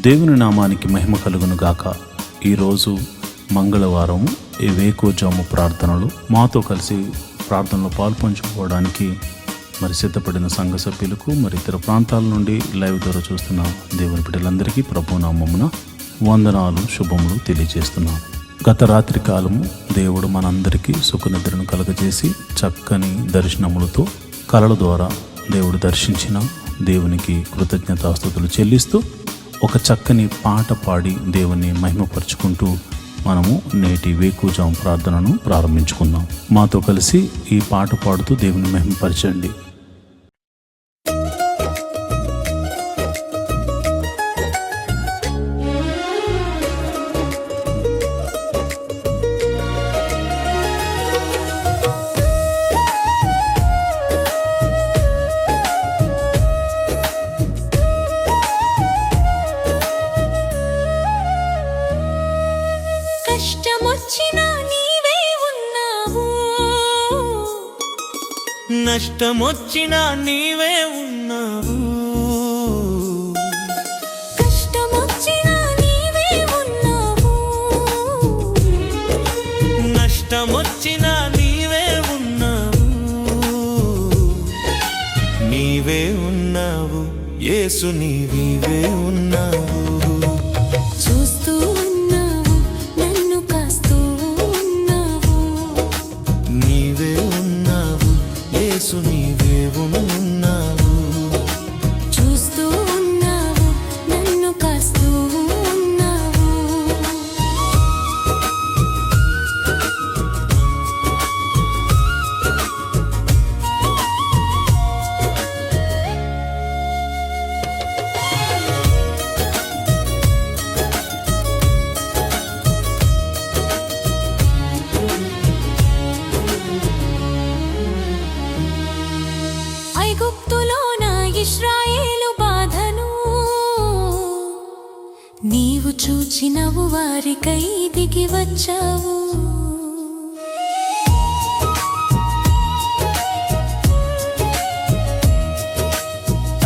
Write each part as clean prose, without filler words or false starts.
దేవుని నామానికి మహిమ కలుగును గాక. ఈరోజు మంగళవారం వేకువజాము ప్రార్థనలు మాతో కలిసి ప్రార్థనలో పాల్పంచుకోవడానికి మరి సిద్ధపడిన సంఘ సభ్యులకు మరి ఇతర ప్రాంతాల నుండి లైవ్ ద్వారా చూస్తున్న దేవుని బిడ్డలందరికీ ప్రభు నామమున వందనాలు శుభములు తెలియజేస్తున్నాం. గత రాత్రి కాలము దేవుడు మనందరికీ సుఖనిద్రను కలగజేసి చక్కని దర్శనములతో కలల ద్వారా దేవుడు దర్శించిన దేవునికి కృతజ్ఞతాస్తుతులు చెల్లిస్తూ ఒక చక్కని పాట పాడి దేవుని మహిమపరుచుకుంటూ మనము నేటి వేకువజాము ప్రార్థనను ప్రారంభించుకుందాం. మాతో కలిసి ఈ పాట పాడుతూ దేవుని మహిమపరచండి. నష్టమొచ్చినా నీవే ఉన్నావు, కష్టమొచ్చినా నీవే ఉన్నావు, నష్టమొచ్చినా నీవే ఉన్నావు, నీవే ఉన్నావు యేసు, నీవే ఉన్నావు. చూస్తూ ఉన్నావు నన్ను కాస్తూ ఉన్నావు, నీవే ఉన్నావు యేసు, నీవే ఉన్నావు. చూస్తూ ఉన్నావు నన్ను కాస్తూ ఉన్నావు. ఐగుప్తులోన ఇశ్రాయేలు బాధను నీవు చూచినవు, వారికై దిగి వచ్చావు.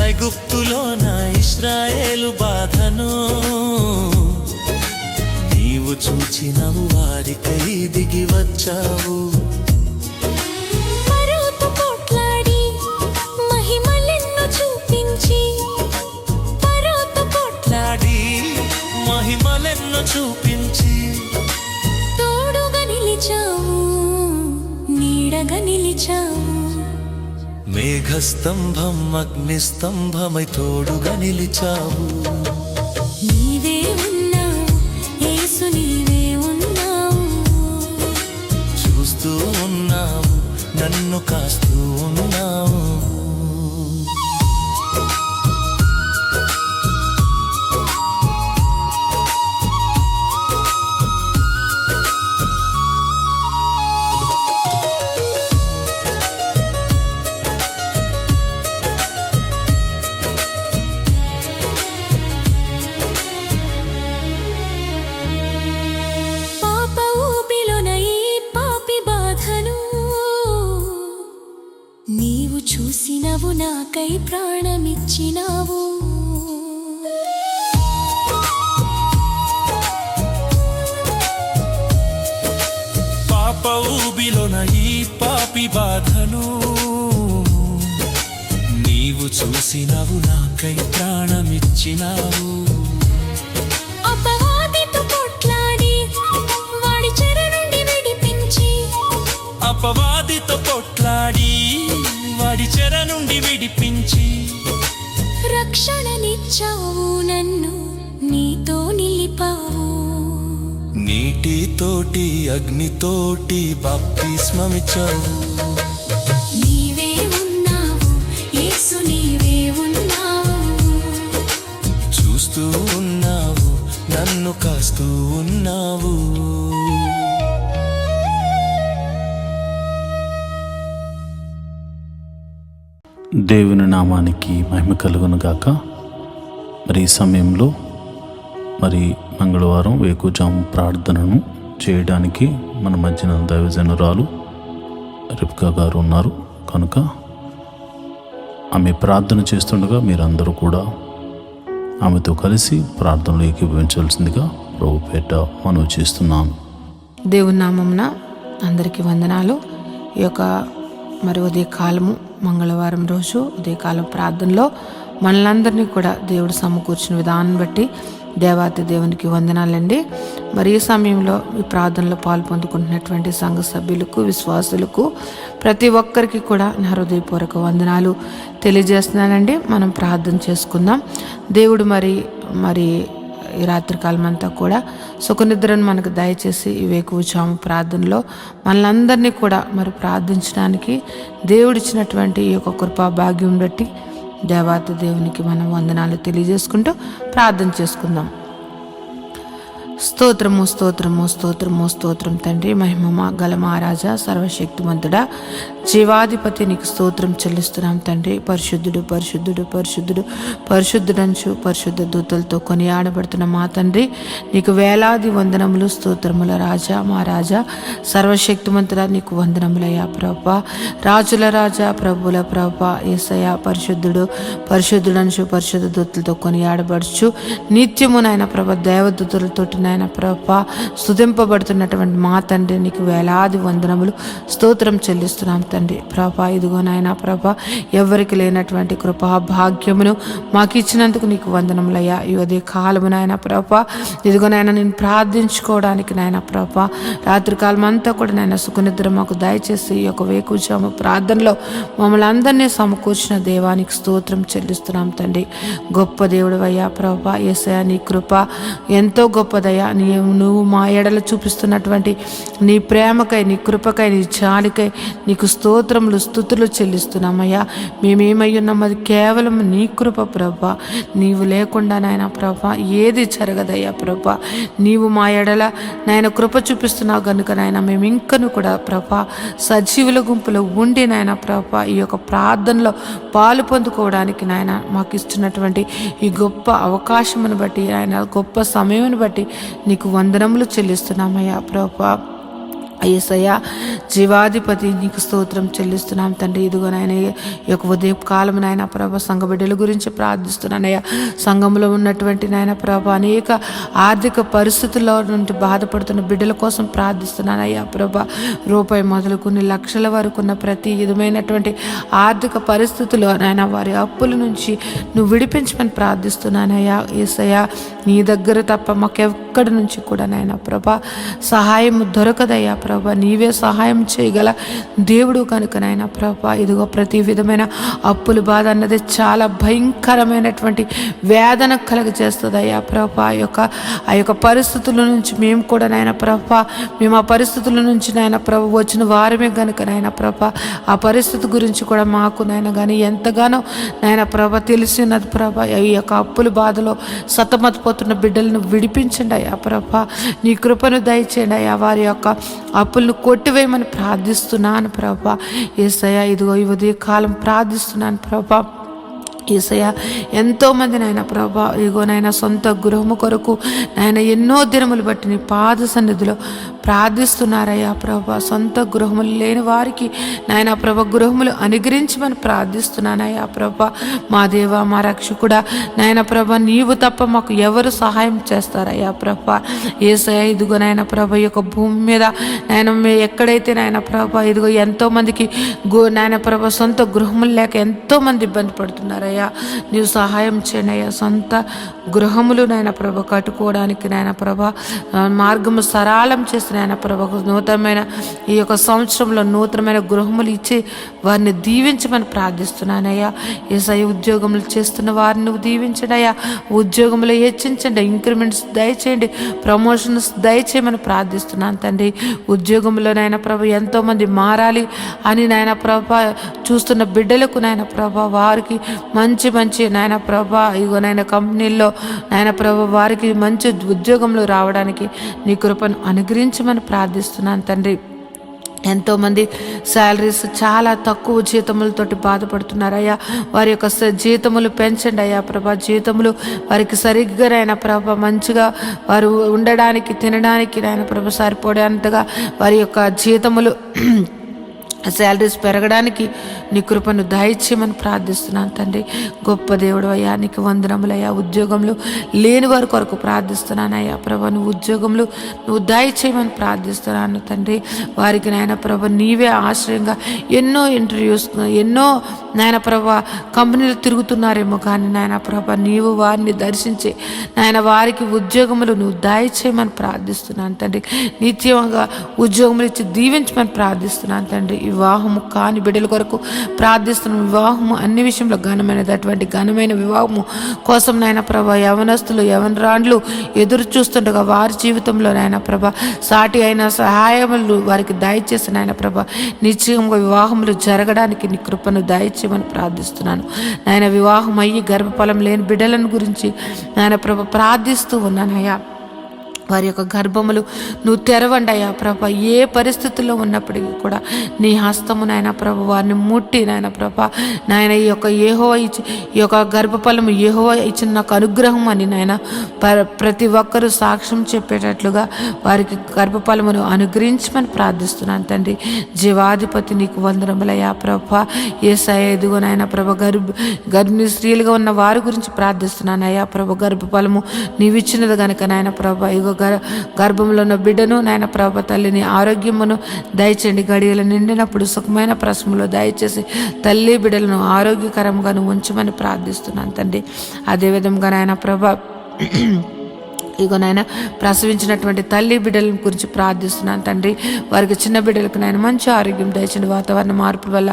ఐగుప్తులోన ఇశ్రాయేలు బాధను నీవు చూచినవు, వారికై దిగి వచ్చావు. పరోతో పోట్లాడి మహిమలెన్నో చూపించి, పరోతో నాడి మహిమలెన్నో చూపించి, తోడుగా నిలిచావు, నీడగా నిలిచావు. మేఘస్తంభం అగ్నిస్తంభమై తోడుగా నిలిచావు. నీవే ఉన్నావు యేసు, నీవే ఉన్నావు. చూస్తూ ఉన్నావు నన్ను కాస్తూ ఉన్నావు. పాప ఊబిలోన ఈ పాపి బాధను నీవు చూసినవు, నాకై ప్రాణమిచ్చినావు. పాప ఊబిలోన ఈ పాపి బాధను నీవు చూసినవు, నాకై ప్రాణమిచ్చినావు. అపవాదితో కొట్లాడి వాడి చెర నుండి విడిపించి, అపవాదితో కొట్లాడి వాడి చెర నుండి విడిపించి, రక్షణనిచ్చావు, నన్ను నీతో నిలిపావు. నీటితోటి అగ్నితోటి బాప్తిస్మమిచ్చావు. నీవే ఉన్నావు యేసు, నీవే ఉన్నావు. చూస్తూ ఉన్నావు నన్ను కాస్తూ ఉన్నావు. దేవుని నామానికి మహిమ కలుగును గాక. మరి ఈ సమయంలో మరి మంగళవారం వేకువజాము ప్రార్థనను చేయడానికి మన మధ్యన దైవజనురాలు రిబ్కా గారు ఉన్నారు కనుక ఆమె ప్రార్థన చేస్తుండగా మీరందరూ కూడా ఆమెతో కలిసి ప్రార్థనలో ఏకీభవించవలసిందిగా ప్రభు పేట మనవి చేస్తున్నాను. దేవుని నామమున అందరికీ వందనాలు. ఈ యొక్క మరి ఉదయకాలము మంగళవారం రోజు ఉదయకాలం ప్రార్థనలో మనలందరినీ కూడా దేవుడు సమకూర్చిన విధానం బట్టి దేవాతి దేవునికి వందనాలండి. మరి ఈ సమయంలో ఈ ప్రార్థనలో పాల్పొందుకుంటున్నటువంటి సంఘ సభ్యులకు, విశ్వాసులకు, ప్రతి ఒక్కరికి కూడా నా హృదయపూర్వక వందనాలు తెలియజేస్తున్నానండి. మనం ప్రార్థన చేసుకుందాం. దేవుడు మరి ఈ రాత్రికాలం అంతా కూడా సుఖనిద్రను మనకు దయచేసి ఈ వేకువజాము ప్రార్థనలో మనలందరినీ కూడా మరి ప్రార్థించడానికి దేవుడిచ్చినటువంటి ఈ యొక్క కృపా భాగ్యం బట్టి దేవాతి దేవునికి మనం వందనాలు తెలియజేసుకుంటూ ప్రార్థన చేసుకుందాం. స్తోత్రము స్తోత్రము స్తోత్రము స్తోత్రం తండ్రి, మహిమ గల మహారాజా, సర్వశక్తిమంతుడా, జీవాధిపతి నీకు స్తోత్రం చెల్లిస్తున్నాం తండ్రి. పరిశుద్ధుడు పరిశుద్ధుడు పరిశుద్ధుడు పరిశుద్ధుడంచు పరిశుద్ధ దూతలతో కొనియాడబడుతున్న మా తండ్రి, నీకు వేలాది వందనములు స్తోత్రముల రాజా, మా రాజా, సర్వశక్తిమంతుడా నీకు వందనములయ్యా ప్రభా. రాజుల రాజా, ప్రభుల ప్రభా, యేసయ్యా పరిశుద్ధుడు పరిశుద్ధుడంచు పరిశుద్ధ దూతలతో కొనియాడబడుచు నిత్యము నాయన ప్రభ దేవదూతలతోటి నాయన ప్రభా స్తుతింపబడుతున్నటువంటి మా తండ్రి, నీకు వేలాది వందనములు స్తోత్రం చెల్లిస్తున్నాం తండ్రి. ప్రభా ఇదిగో నాయన ప్రభా, ఎవరికి లేనటువంటి కృపా భాగ్యమును మాకు ఇచ్చినందుకు నీకు వందనములయ్యా. ఈ ఉదయ కాలము నాయన ప్రభా, ఇదిగో నాయన నేను ప్రార్థించుకోవడానికి నాయన ప్రభా రాత్రికాలం అంతా కూడా నాయన సుఖనిద్ర మాకు దయచేసి ఈ యొక్క వేకువజాము ప్రార్థనలో మమ్మల్ని అందరినీ సమకూర్చిన దేవానికి స్తోత్రం చెల్లిస్తున్నాం తండ్రి. గొప్ప దేవుడు అయ్యా ప్రభా, యేసయ్యా నీ కృప ఎంతో గొప్పదయ్యా. నువ్వు మా ఎడల చూపిస్తున్నటువంటి నీ ప్రేమకై, నీ కృపకై, నీ జాలికై నీకు స్తోత్రములు స్తుతులు చెల్లిస్తున్నామయ్యా. మేమేమై ఉన్నాం అది కేవలం నీ కృప ప్రభా. నీవు లేకుండా నాయన ప్రభా ఏది జరగదయ్యా ప్రభా. నీవు మా ఎడల నాయన కృప చూపిస్తున్నావు కనుక నాయన మేము ఇంకను కూడా ప్రభా సజీవుల గుంపులో ఉండి నాయన ప్రభా ఈ యొక్క ప్రార్థనలో పాలు పొందుకోవడానికి నాయన మాకు ఇస్తున్నటువంటి ఈ గొప్ప అవకాశమును బట్టి, ఆయన గొప్ప సమయమును బట్టి నీకు వందనములు చెల్లిస్తున్నామయ్యా ప్రభా. యేసయ్యా జీవాధిపతి నీకు స్తోత్రం చెల్లిస్తున్నాం తండ్రి. ఇదిగో నాయన ఈ యొక్క ఉదయ కాలం నాయన ప్రభ సంఘ బిడ్డల గురించి ప్రార్థిస్తున్నానయ్యా. సంఘంలో ఉన్నటువంటి నాయన ప్రభ అనేక ఆర్థిక పరిస్థితుల్లో నుండి బాధపడుతున్న బిడ్డల కోసం ప్రార్థిస్తున్నానయ్యా ప్రభ. రూపాయి మొదలుకొని లక్షల వరకు ఉన్న ప్రతి విధమైనటువంటి ఆర్థిక పరిస్థితుల్లో నాయన వారి అప్పుల నుంచి నువ్వు విడిపించమని ప్రార్థిస్తున్నానయ్యా. యేసయ్యా నీ దగ్గర తప్ప మాకెక్కడి నుంచి కూడా నాయన ప్రభ సహాయం దొరకదయ్యా ప్రభా. నీవే సహాయం చేయగల దేవుడు కనుక నాయన ప్రభా ఇదిగో ప్రతి విధమైన అప్పుల బాధ అన్నది చాలా భయంకరమైనటువంటి వేదన కలుగజేస్తుంది అయ్యా ప్రభా. ఆ యొక్క పరిస్థితుల నుంచి మేము కూడా నాయన ప్రభా, మేము ఆ పరిస్థితుల నుంచి నాయన ప్రభా వచ్చిన వారమే కనుక నాయన ప్రభా ఆ పరిస్థితి గురించి కూడా మాకు నాయన కానీ ఎంతగానో నాయన ప్రభా తెలిసినది ప్రభా. ఈ యొక్క అప్పుల బాధలో సతమతపోతున్న బిడ్డలను విడిపించండి అయ్యా ప్రభా. నీ కృపను దయచేయండి అయ్యా. వారి యొక్క అప్పులను కొట్టివేయమని ప్రార్థిస్తున్నాను ప్రభా. యేసయ్యా ఇదిగో ఈ ఉదయ కాలం ప్రార్థిస్తున్నాను ప్రభా. యేసయ్యా ఎంతోమంది నాయన ప్రభా ఇగో నాయన సొంత గృహము కొరకు నాయన ఎన్నో దినములు బట్టి నీ పాద సన్నిధిలో ప్రార్థిస్తున్నారయ్యా ప్రభా. సొంత గృహములు లేని వారికి నాయన ప్రభ గృహములు అనుగ్రహించమని ప్రార్థిస్తున్నానయ్యా ప్రభా. మా దేవా మా రక్షకుడా నాయన ప్రభ నీవు తప్ప మాకు ఎవరు సహాయం చేస్తారయ్యా ప్రభా. యేసయ్యా ఇదిగో నాయన ప్రభ ఈ యొక్క భూమి మీద నాయన ఎక్కడైతే నాయన ప్రభ ఇదిగో ఎంతోమందికి నాయన ప్రభ సొంత గృహములు లేక ఎంతోమంది ఇబ్బంది పడుతున్నారయ్యా. నీవు సహాయం చేయండి అయ్యా. సొంత గృహములు నాయన ప్రభ కట్టుకోవడానికి నాయన ప్రభ మార్గము సరళం చేసిన నాయన ప్రభ నూతనమైన ఈ యొక్క సంవత్సరంలో నూతనమైన గృహములు ఇచ్చి వారిని దీవించమని ప్రార్థిస్తున్నానయ్యా. యేసయ్య ఉద్యోగములు చేస్తున్న వారిని నువ్వు దీవించండి అయ్యా. ఉద్యోగములు హెచ్చించండి, ఇంక్రిమెంట్స్ దయచేయండి, ప్రమోషన్స్ దయచేయమని ప్రార్థిస్తున్నాను తండ్రి. ఉద్యోగంలో నాయన ప్రభ ఎంతోమంది మారాలి అని నాయన ప్రభ చూస్తున్న బిడ్డలకు నాయన ప్రభ వారికి మంచి నాయన ప్రభా ఇగో నాయన కంపెనీల్లో నాయన ప్రభా వారికి మంచి ఉద్యోగంలో రావడానికి నీ కృపను అనుగ్రహించమని ప్రార్థిస్తున్నాను తండ్రి. ఎంతోమంది శాలరీస్ చాలా తక్కువ జీతములతోటి బాధపడుతున్నారయ్యా. వారి యొక్క జీతములు పెంచండి అయ్యా ప్రభా. జీతములు వారికి సరిగ్గా నాయన ప్రభా మంచిగా వారు ఉండడానికి తినడానికి నాయన ప్రభా సరిపోయేంతగా వారి యొక్క జీతములు శాలరీస్ పెరగడానికి నీ కృపను దయచేయమని ప్రార్థిస్తున్నాను తండ్రి. గొప్ప దేవుడు అయ్యా, నీకు వందనములయ్యా. ఉద్యోగంలో లేని వారి కొరకు ప్రార్థిస్తున్నానయ్యా ప్రభా. నువ్వు ఉద్యోగంలో నువ్వు దయచేయమని ప్రార్థిస్తున్నాను తండ్రి. వారికి నాయన ప్రభా నీవే ఆశ్రయంగా ఎన్నో ఇంటర్వ్యూస్, ఎన్నో నాయన ప్రభా కంపెనీలు తిరుగుతున్నారేమో కానీ నాయన ప్రభా నీవు వారిని దర్శించి నాయన వారికి ఉద్యోగములు నువ్వు దయచేయమని ప్రార్థిస్తున్నాను తండ్రి. నిత్యంగా ఉద్యోగములు ఇచ్చి దీవించమని ప్రార్థిస్తున్నాను తండ్రి. వివాహము కాని బిడ్డల కొరకు ప్రార్థిస్తున్నాం. వివాహము అన్ని విషయంలో ఘనమైనది. అటువంటి ఘనమైన వివాహము కోసం నాయన ప్రభా యవనస్తులు యవనరాండ్లు ఎదురు చూస్తుండగా వారి జీవితంలో నాయన ప్రభా సాటి అయిన సహాయములు వారికి దయచేసి నాయన ప్రభా నిశ్చయంగా వివాహములు జరగడానికి నీ కృపను దయచేయమని ప్రార్థిస్తున్నాను నాయన. వివాహం అయ్యి గర్భఫలం లేని బిడ్డలను గురించి నాయన ప్రభా ప్రార్థిస్తూ ఉన్నానయ్యా. వారి యొక్క గర్భములు నువ్వు తెరవండి అయ్యా ప్రభా. ఏ పరిస్థితుల్లో ఉన్నప్పటికీ కూడా నీ హస్తము నాయన ప్రభా వారిని ముట్టి నాయన ప్రభా నాయన ఈ యొక్క గర్భఫలము యెహోవా ఇచ్చిన నాకు అనుగ్రహం అని నాయన ప్రతి ఒక్కరూ సాక్ష్యం చెప్పేటట్లుగా వారికి గర్భఫలమును అనుగ్రహించమని ప్రార్థిస్తున్నాను తండ్రి. జీవాధిపతి నీకు వందనములయ్యా ప్రభా. యేసయ్యా ఎదుగో నాయన ప్రభా గర్భిణీ స్త్రీలుగా ఉన్న వారి గురించి ప్రార్థిస్తున్నాను అయ్యా ప్రభా. గర్భఫలము నీవిచ్చినది కనుక నాయన ప్రభా ఇగో గర్భంలో ఉన్న బిడ్డను నాయన ప్రభా తల్లిని ఆరోగ్యమును దయచేయండి. గడియలు నిండినప్పుడు సుఖమైన ప్రసములో దయచేసి తల్లి బిడ్డలను ఆరోగ్యకరంగా ఉంచమని ప్రార్థిస్తున్నాను తండ్రి. అదేవిధంగా నాయన ప్రభా ఇగో నాయన ప్రసవించినటువంటి తల్లి బిడ్డల గురించి ప్రార్థిస్తున్నాను తండ్రి. వారికి చిన్న బిడ్డలకు నాయన మంచి ఆరోగ్యం దయచండి. వాతావరణ మార్పుల వల్ల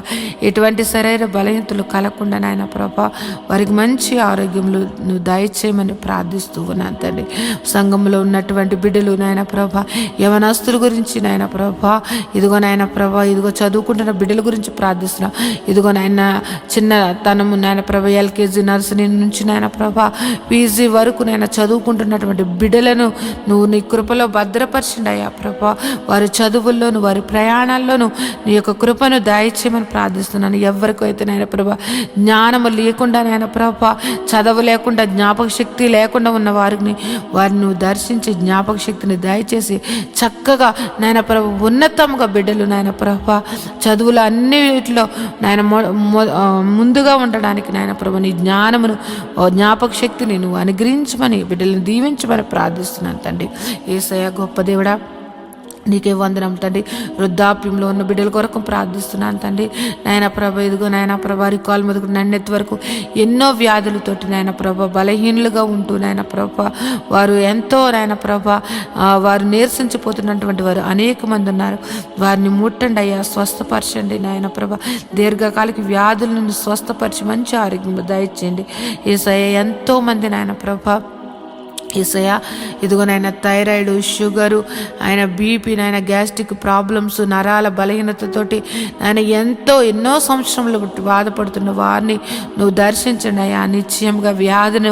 ఎటువంటి శరీర బలహీనతలు కలగకుండా నాయన ప్రభా వారికి మంచి ఆరోగ్యంలో నువ్వు దయచేయమని ప్రార్థిస్తూ ఉన్నాను తండ్రి. సంఘంలో ఉన్నటువంటి బిడ్డలు నాయన ప్రభా యవనస్తుల గురించి నాయన ప్రభా ఇదిగో నాయన ప్రభా ఇదిగో చదువుకుంటున్న బిడ్డల గురించి ప్రార్థిస్తున్నా. ఇదిగో నాయన చిన్న తనము నాయన ప్రభా ఎల్కేజీ నర్సరీ నుంచి నాయన ప్రభా పీజీ వరకు నాయన చదువుకుంటున్నటువంటి బిడ్డలను నువ్వు నీ కృపలో భద్రపరిచిండి అయ్యా ప్రభా. వారి చదువుల్లోను వారి ప్రయాణాల్లోనూ నీ యొక్క కృపను దయచేయమని ప్రార్థిస్తున్నాను. ఎవరికైతే నాయన ప్రభా జ్ఞానము లేకుండా నాయన ప్రభా చదువు లేకుండా జ్ఞాపక శక్తి లేకుండా ఉన్న వారిని నువ్వు దర్శించి జ్ఞాపక శక్తిని దయచేసి చక్కగా నాయన ప్రభా ఉన్నతంగా బిడ్డలు నాయన ప్రభా చదువులు అన్నిటిలో నాయన ముందుగా ఉండడానికి నాయన ప్రభా నీ జ్ఞానమును జ్ఞాపక శక్తిని నువ్వు అనుగ్రహించమని బిడ్డలను దీవించమని ప్రార్థిస్తున్నాను తండ్రి. యేసయ్య గొప్ప దేవుడా నీకే వందనం తండ్రి. వృద్ధాప్యంలో ఉన్న బిడ్డల కొరకు ప్రార్థిస్తున్నాను తండ్రి. నాయన ప్రభ ఇదిగో నాయన ప్రభా రికాల్ మొదలు నన్నెత్తి వరకు ఎన్నో వ్యాధులతోటి నాయన ప్రభ బలహీనులుగా ఉంటూ నాయన ప్రభ వారు ఎంతో నాయన ప్రభ వారు నీరసించిపోతున్నటువంటి వారు అనేక మంది ఉన్నారు. వారిని ముట్టండి అయ్యా, స్వస్థపరచండి నాయన ప్రభ. దీర్ఘకాలిక వ్యాధులను స్వస్థపరిచి మంచి ఆరోగ్యం దయచేయండి. యేసయ్య ఎంతో మంది నాయన ప్రభ యేసయ్యా ఇదిగో నాయన థైరాయిడ్, షుగరు, ఆయన బీపీ, నాయన గ్యాస్ట్రిక్ ప్రాబ్లమ్స్, నరాల బలహీనతతోటి ఆయన ఎన్నో సంవత్సరంలో బాధపడుతున్న వారిని నువ్వు దర్శించండి అయ్యా. నిశ్చయంగా వ్యాధిని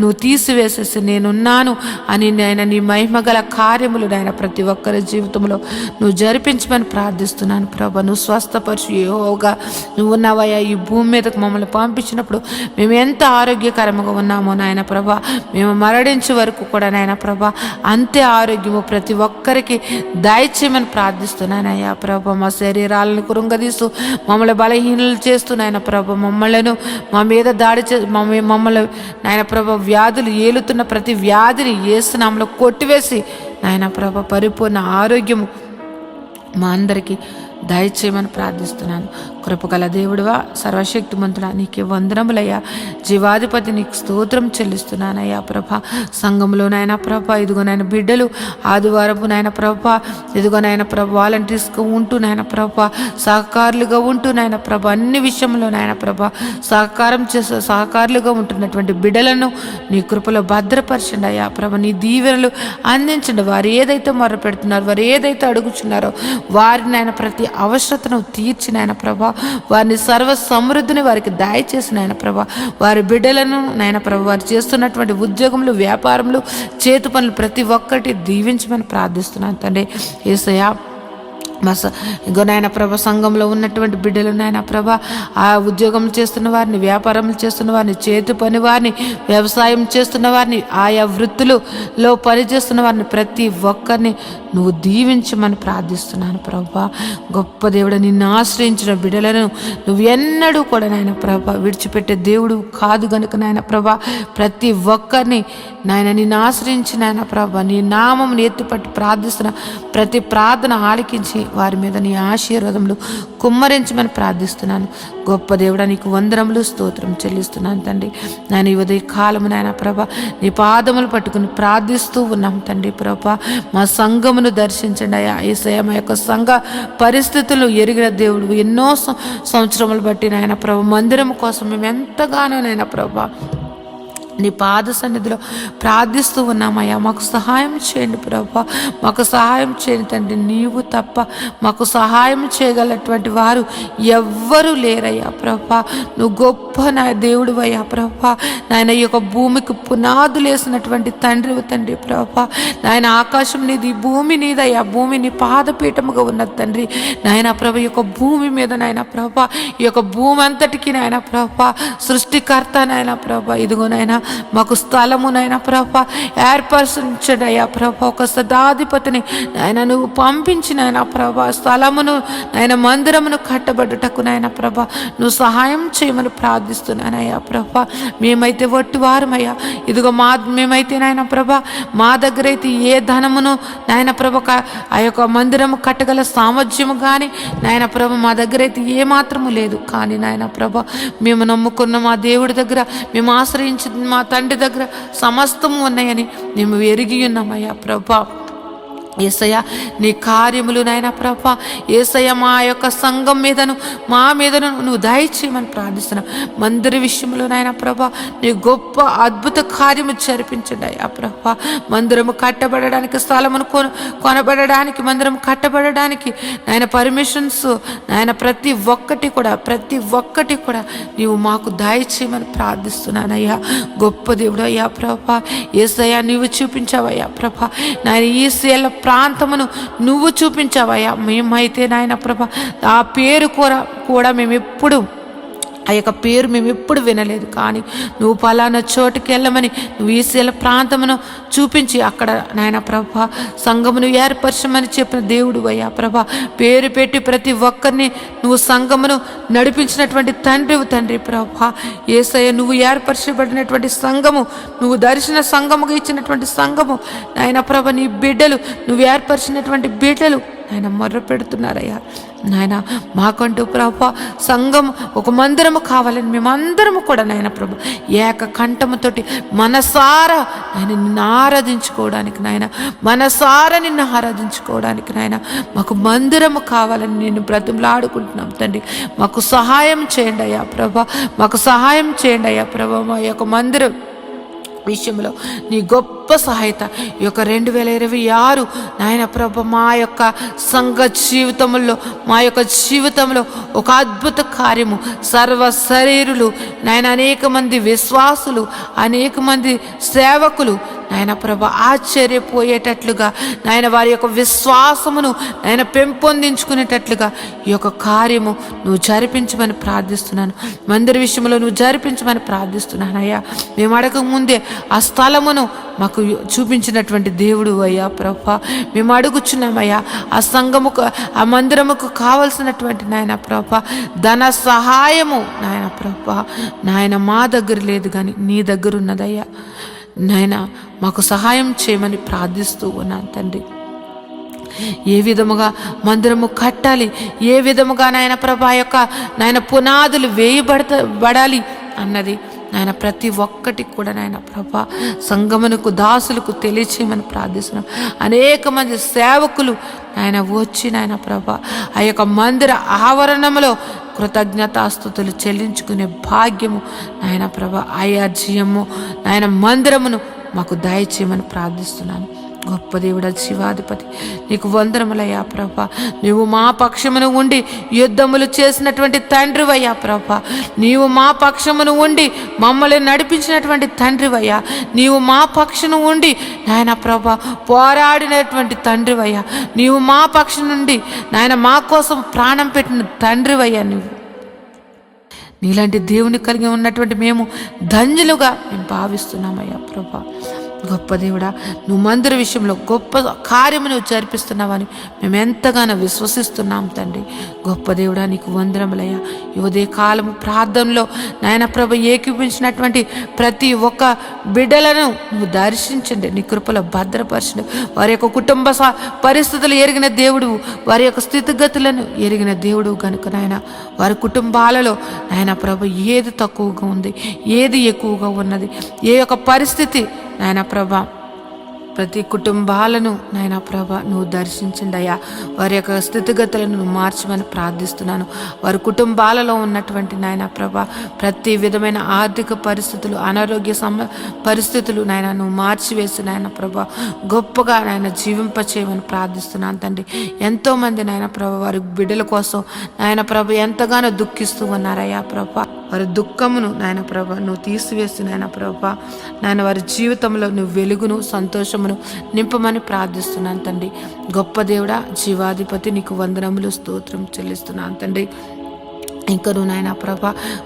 నువ్వు తీసివేసేసి నేనున్నాను అని నాయన నీ మహిమగల కార్యములు నాయన ప్రతి ఒక్కరి జీవితంలో నువ్వు జరిపించమని ప్రార్థిస్తున్నాను ప్రభా. నువ్వు స్వస్థపరిచి యెహోవాగా నువ్వు ఉన్నావయ్యా. ఈ భూమి మీదకు మమ్మల్ని పంపించినప్పుడు మేము ఎంత ఆరోగ్యకరంగా ఉన్నామో నాయన ప్రభా మేము మరణించే వరకు కూడా నాయన ప్రభా అంతే ఆరోగ్యము ప్రతి ఒక్కరికి దయచేయమని ప్రార్థిస్తున్నానయ్యా ప్రభా. మా శరీరాలను కృంగదీస్తూ మమ్మల్ని బలహీనలు చేస్తూ నాయన ప్రభా మా మీద దాడి మమ్మల్ని నాయన ప్రభా వ్యాధులు ఏలుతున్న ప్రతి వ్యాధిని యేసు నామములో కొట్టివేసి నాయన ప్రభా పరిపూర్ణ ఆరోగ్యము మా అందరికీ దయచేయమని ప్రార్థిస్తున్నాను. కృపగల దేవుడువా, సర్వశక్తిమంతుడా, నీకే వందనములయ్యా. జీవాధిపతి నీకు స్తోత్రం చెల్లిస్తున్నానయ్యా ప్రభా. సంఘంలో నాయన ప్రభా ఇదిగో నాయన బిడ్డలు ఆదివారపు నాయన ప్రభా ఇదిగో నాయన ప్రభా వాలంటీర్స్గా ఉంటూ నాయన ప్రభా సహకారులుగా ఉంటూ నాయన ప్రభా అన్ని విషయంలో నాయన ప్రభా సహకారులుగా ఉంటున్నటువంటి బిడ్డలను నీ కృపలో భద్రపరచండి అయ్యా ప్రభా. నీ దీవెనలు అందించండి. వారు ఏదైతే మొర్ర పెడుతున్నారో, వారు ఏదైతే అడుగుచున్నారో వారిని ఆయన ప్రతి అవసరతను తీర్చిన ఆయన ప్రభా వారిని సర్వ సమృద్ధిని వారికి దయచేసిన ఆయన ప్రభా. వారి బిడ్డలను నాయన ప్రభా వారు చేస్తున్నటువంటి ఉద్యోగములు, వ్యాపారములు, చేతు పనులు ప్రతి ఒక్కటి దీవించమని ప్రార్థిస్తున్నాను తండ్రి. యేసయ్యా ఇంకో నాయన ప్రభ సంఘంలో ఉన్నటువంటి బిడ్డలు నాయన ప్రభ ఆ ఉద్యోగం చేస్తున్న వారిని, వ్యాపారం చేస్తున్న వారిని, చేతి పని వారిని, వ్యవసాయం చేస్తున్న వారిని, ఆయా వృత్తులలో పనిచేస్తున్న వారిని ప్రతి ఒక్కరిని నువ్వు దీవించమని ప్రార్థిస్తున్నాను ప్రభా. గొప్ప దేవుడు, నిన్ను ఆశ్రయించిన బిడ్డలను నువ్వు ఎన్నడూ కూడా నాయన ప్రభ విడిచిపెట్టే దేవుడు కాదు గనుక నాయన ప్రభ ప్రతి ఒక్కరిని నాయన నిన్ను ఆశ్రయించి నాయన ప్రభ నీ నామం ఎత్తిపట్టి ప్రార్థిస్తున్న ప్రతి ప్రార్థన ఆలకించి వారి మీద నీ ఆశీర్వాదములు కుమ్మరించమని ప్రార్థిస్తున్నాను. గొప్ప దేవుడా, నీకు వందనములు స్తోత్రం చెల్లిస్తున్నాను తండ్రి. నేను ఈ ఉదయ కాలము నాయన ప్రభ నీ పాదములు పట్టుకుని ప్రార్థిస్తూ ఉన్నాం తండ్రి ప్రభ. మా సంఘమును దర్శించండి అయ్యా. యేసయ్య మా యొక్క సంఘ పరిస్థితులు ఎరిగిన దేవుడు, ఎన్నో సంవత్సరములు బట్టి నాయన ప్రభ మందిరం కోసం మేము ఎంతగానో నాయన ప్రభ నీ పాద సన్నిధిలో ప్రార్థిస్తూ ఉన్నామయ్యా. మాకు సహాయం చేయండి ప్రభా, మాకు సహాయం చేయండి తండ్రి. నీవు తప్ప మాకు సహాయం చేయగలటువంటి వారు ఎవ్వరూ లేరయ్యా ప్రభా. నువ్వు గొప్ప నా దేవుడు అయ్యా ప్రభా. నాయన ఈ యొక్క భూమికి పునాదులు వేసినటువంటి తండ్రి ప్రభా. నాయన ఆకాశం నీది, భూమి నీదయ్యా. భూమి నీ పాదపీఠముగా ఉన్నది తండ్రి. నాయన ప్రభ ఈ యొక్క భూమి మీద నాయన ప్రభా, ఈ యొక్క భూమి అంతటికి నాయన ప్రభా సృష్టికర్త నాయన ప్రభా. ఇదిగో నాయన మాకు స్థలమునైనా ప్రభా ఏర్పరచండి అయ్యా ప్రభా. ఒక సదాధిపతిని నాయన నువ్వు పంపించినైనా ప్రభా స్థలమును నాయన మందిరమును కట్టబడుటకు నాయన ప్రభా నువ్వు సహాయం చేయమని ప్రార్థిస్తున్నానయ్యా ప్రభా. మేమైతే వట్టివారమయ్యా. ఇదిగో మేమైతే నాయన ప్రభా మా దగ్గర అయితే ఏ ధనమును నాయన ప్రభ ఆ యొక్క మందిరము కట్టగల సామర్థ్యము కానీ నాయన ప్రభ మా దగ్గర అయితే ఏ మాత్రము లేదు. కానీ నాయన ప్రభ మేము నమ్ముకున్న మా దేవుడి దగ్గర, మేము ఆశ్రయించిన మా తండ్రి దగ్గర సమస్తము ఉన్నాయని మేము ఎరిగి ఉన్నామయ్యా ప్రభా. యేసయ్య నీ కార్యములు నాయన ప్రభా, యేసయ్య మా యొక్క సంఘం మీదను మా మీదను నువ్వు దయచేయమని ప్రార్థిస్తున్నావు. మందిర విషయంలో నాయన ప్రభా నీ గొప్ప అద్భుత కార్యము జరిపించండి అయ్యా ప్రభా. మందిరము కట్టబడడానికి, స్థలమును కొనబడడానికి, మందిరం కట్టబడడానికి నాయన పర్మిషన్స్ నాయన ప్రతి ఒక్కటి కూడా నీవు మాకు దయచేయమని ప్రార్థిస్తున్నానయ్యా. గొప్ప దేవుడు అయ్యా ప్రభా. యేసయ్య నీవు చూపించావయ్యా ప్రభా. నాయన ఈ సేల ప్రాంతమును నువ్వు చూపించావయ్యా. మేమైతే నాయన ప్రభా ఆ పేరు కూడా మేము ఎప్పుడు వినలేదు. కానీ నువ్వు పలానా చోటుకి వెళ్ళమని నువ్వు ఈసేల ప్రాంతమును చూపించి అక్కడ నాయన ప్రభా సంఘమును ఏర్పరచమని చెప్పిన దేవుడు అయ్యా ప్రభా. పేరు పెట్టి ప్రతి ఒక్కరిని నువ్వు సంఘమును నడిపించినటువంటి తండ్రి ప్రభా. యేసయ్య నువ్వు ఏర్పరచబడినటువంటి సంఘము, నువ్వు దర్శన సంఘముగా ఇచ్చినటువంటి సంఘము నాయన ప్రభ నీ బిడ్డలు, నువ్వు ఏర్పరిచినటువంటి బిడ్డలు నాయన మొర్ర పెడుతున్నారయ్యా. నాయన మాకంటూ ప్రభా సంఘం ఒక మందిరము కావాలని మేమందరము కూడా నాయన ప్రభు ఏక కంఠముతోటి మనసారా నిన్ను ఆరాధించుకోవడానికి నాయన మాకు మందిరము కావాలని నేను బ్రతిమలాడుకుంటున్నాం తండ్రి. మాకు సహాయం చేయండి అయ్యా ప్రభా, మాకు సహాయం చేయండి అయ్యా ప్రభా. మా యొక్క మందిరం విషయంలో నీ గొప్ప సహాయత ఈ యొక్క 2026 నాయన ప్రభ మా యొక్క సంఘ జీవితంలో ఒక అద్భుత కార్యము, సర్వ శరీరులు నాయన అనేక మంది విశ్వాసులు, అనేక మంది సేవకులు నాయన ప్రభ ఆశ్చర్యపోయేటట్లుగా నాయన వారి యొక్క విశ్వాసమును నాయన పెంపొందించుకునేటట్లుగా ఈ యొక్క కార్యము నువ్వు జరిపించమని ప్రార్థిస్తున్నాను. మందిర విషయంలో నువ్వు జరిపించమని ప్రార్థిస్తున్నాను అయ్యా. మేము అడగక ముందే ఆ స్థలమును మాకు చూపించినటువంటి దేవుడు అయ్యా ప్రభా. మేము అడుగుచున్నామయ్యా ఆ సంఘముకు, ఆ మందిరముకు కావలసినటువంటి నాయన ప్రభా ధన సహాయము నాయన ప్రభా నాయన మా దగ్గర లేదు కానీ నీ దగ్గర ఉన్నదయ్యా. నాయన మాకు సహాయం చేయమని ప్రార్థిస్తూ ఉన్నాను తండ్రి. ఏ విధముగా మందిరము కట్టాలి, ఏ విధముగా నాయన ప్రభా యొక్క నాయన పునాదులు వేయబడాలి అన్నది నాయన ప్రతి ఒక్కటి కూడా నాయన ప్రభా సంగమునకు దాసులకు తెలియచేయమని ప్రార్థిస్తున్నాం. అనేక మంది సేవకులు నాయన వచ్చి నాయన ప్రభా ఆ యొక్క మందిర ఆవరణంలో కృతజ్ఞతాస్తుతులు చెల్లించుకునే భాగ్యము నాయన ప్రభా, ఆయాజ్యము నాయన మందిరమును మాకు దయచేయమని ప్రార్థిస్తున్నాను. గొప్ప దేవుడా, జీవాధిపతి నీకు వందనములయ్యా ప్రభా. నీవు మా పక్షమును ఉండి యుద్ధములు చేసినటువంటి తండ్రివయ్యా ప్రభా. నీవు మా పక్షమును ఉండి మమ్మల్ని నడిపించినటువంటి తండ్రివయ్యా. నీవు మా పక్షమును ఉండి నాయన ప్రభా పోరాడినటువంటి తండ్రివయ్యా. నీవు మా పక్షం నుండి నాయన మా కోసం ప్రాణం పెట్టిన తండ్రివయ్యా. నీలాంటి దేవుని కలిగి ఉన్నటువంటి మేము ధన్యులుగా మేము భావిస్తున్నామయ్యా ప్రభా. గొప్ప దేవుడా, నువ్వు మందిర విషయంలో గొప్ప కార్యము నువ్వు జరిపిస్తున్నావని మేము ఎంతగానో విశ్వసిస్తున్నాం తండ్రి. గొప్ప దేవుడా, నీకు వందనములయ్యా. ఈ ఉదయ కాలము ప్రార్థనలో నాయన ప్రభ ఏకీపించినటువంటి ప్రతి ఒక్క బిడ్డలను నువ్వు దర్శించండి, నీ కృపలో భద్రపరచండి. వారి యొక్క కుటుంబ పరిస్థితులు ఎరిగిన దేవుడు, వారి యొక్క స్థితిగతులను ఎరిగిన దేవుడు కనుక నాయన వారి కుటుంబాలలో నాయన ప్రభ ఏది తక్కువగా ఉంది, ఏది ఎక్కువగా ఉన్నది, ఏ యొక్క పరిస్థితి నాయన ప్రభా ప్రతి కుటుంబాలను నాయన ప్రభ నువ్వు దర్శించండి అయ్యా. వారి యొక్క స్థితిగతులను నువ్వు మార్చమని ప్రార్థిస్తున్నాను. వారి కుటుంబాలలో ఉన్నటువంటి నాయన ప్రభ ప్రతి విధమైన ఆర్థిక పరిస్థితులు, అనారోగ్య పరిస్థితులు నాయన నువ్వు మార్చివేసి నాయన ప్రభ గొప్పగా నాయన జీవింపచేయమని ప్రార్థిస్తున్నాను తండ్రి. ఎంతోమంది నాయన ప్రభ వారి బిడ్డల కోసం నాయన ప్రభ ఎంతగానో దుఃఖిస్తూ ఉన్నారయ్యా ప్రభ. వారి దుఃఖమును నాయన ప్రభ నువ్వు తీసివేసి నాయన ప్రభ నాయన వారి జీవితంలో నువ్వు వెలుగును, సంతోషమును నింపమని ప్రార్థిస్తున్నాను తండ్రి. గొప్ప దేవుడా, జీవాధిపతి నీకు వందనములు, స్తోత్రం చెల్లిస్తున్నాను తండ్రి. ఇంకను నాయన ప్రభ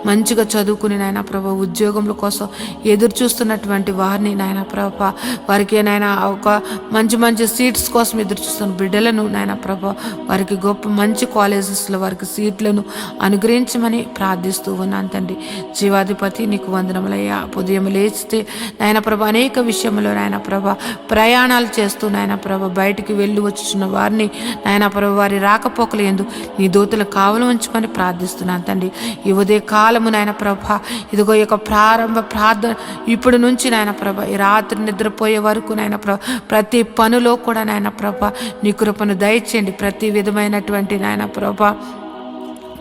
మంచిగా చదువుకుని నాయన ప్రభ ఉద్యోగముల కోసం ఎదురు చూస్తున్నటువంటి వారిని నాయన ప్రభ వారికి నాయన ఒక మంచి సీట్స్ కోసం ఎదురు చూస్తున్న బిడ్డలను నాయన ప్రభ వారికి గొప్ప మంచి కాలేజెస్లో వారికి సీట్లను అనుగ్రహించమని ప్రార్థిస్తూ ఉన్నాను తండ్రి. జీవాధిపతి నీకు వందనములయ్యా. ఉదయం లేచితే నాయన ప్రభ అనేక విషయంలో నాయన ప్రభ ప్రయాణాలు చేస్తూ నాయన ప్రభ బయటికి వెళ్ళి వచ్చుచున్న వారిని నాయన ప్రభ వారి రాకపోకలు ఎందు నీ దూతలు కావలు ఉంచమని ప్రార్థిస్తున్నాను తండ్రి. ఈ ఉదయ కాలము నాయన ప్రభ ఇదిగో ఈ యొక్క ప్రారంభ ప్రార్థన ఇప్పుడు నుంచి నాయన ప్రభ ఈ రాత్రి నిద్రపోయే వరకు నాయన ప్రభ ప్రతి పనిలో కూడా నాయన ప్రభ నీ కృపను దయచేయండి. ప్రతి విధమైనటువంటి నాయన ప్రభ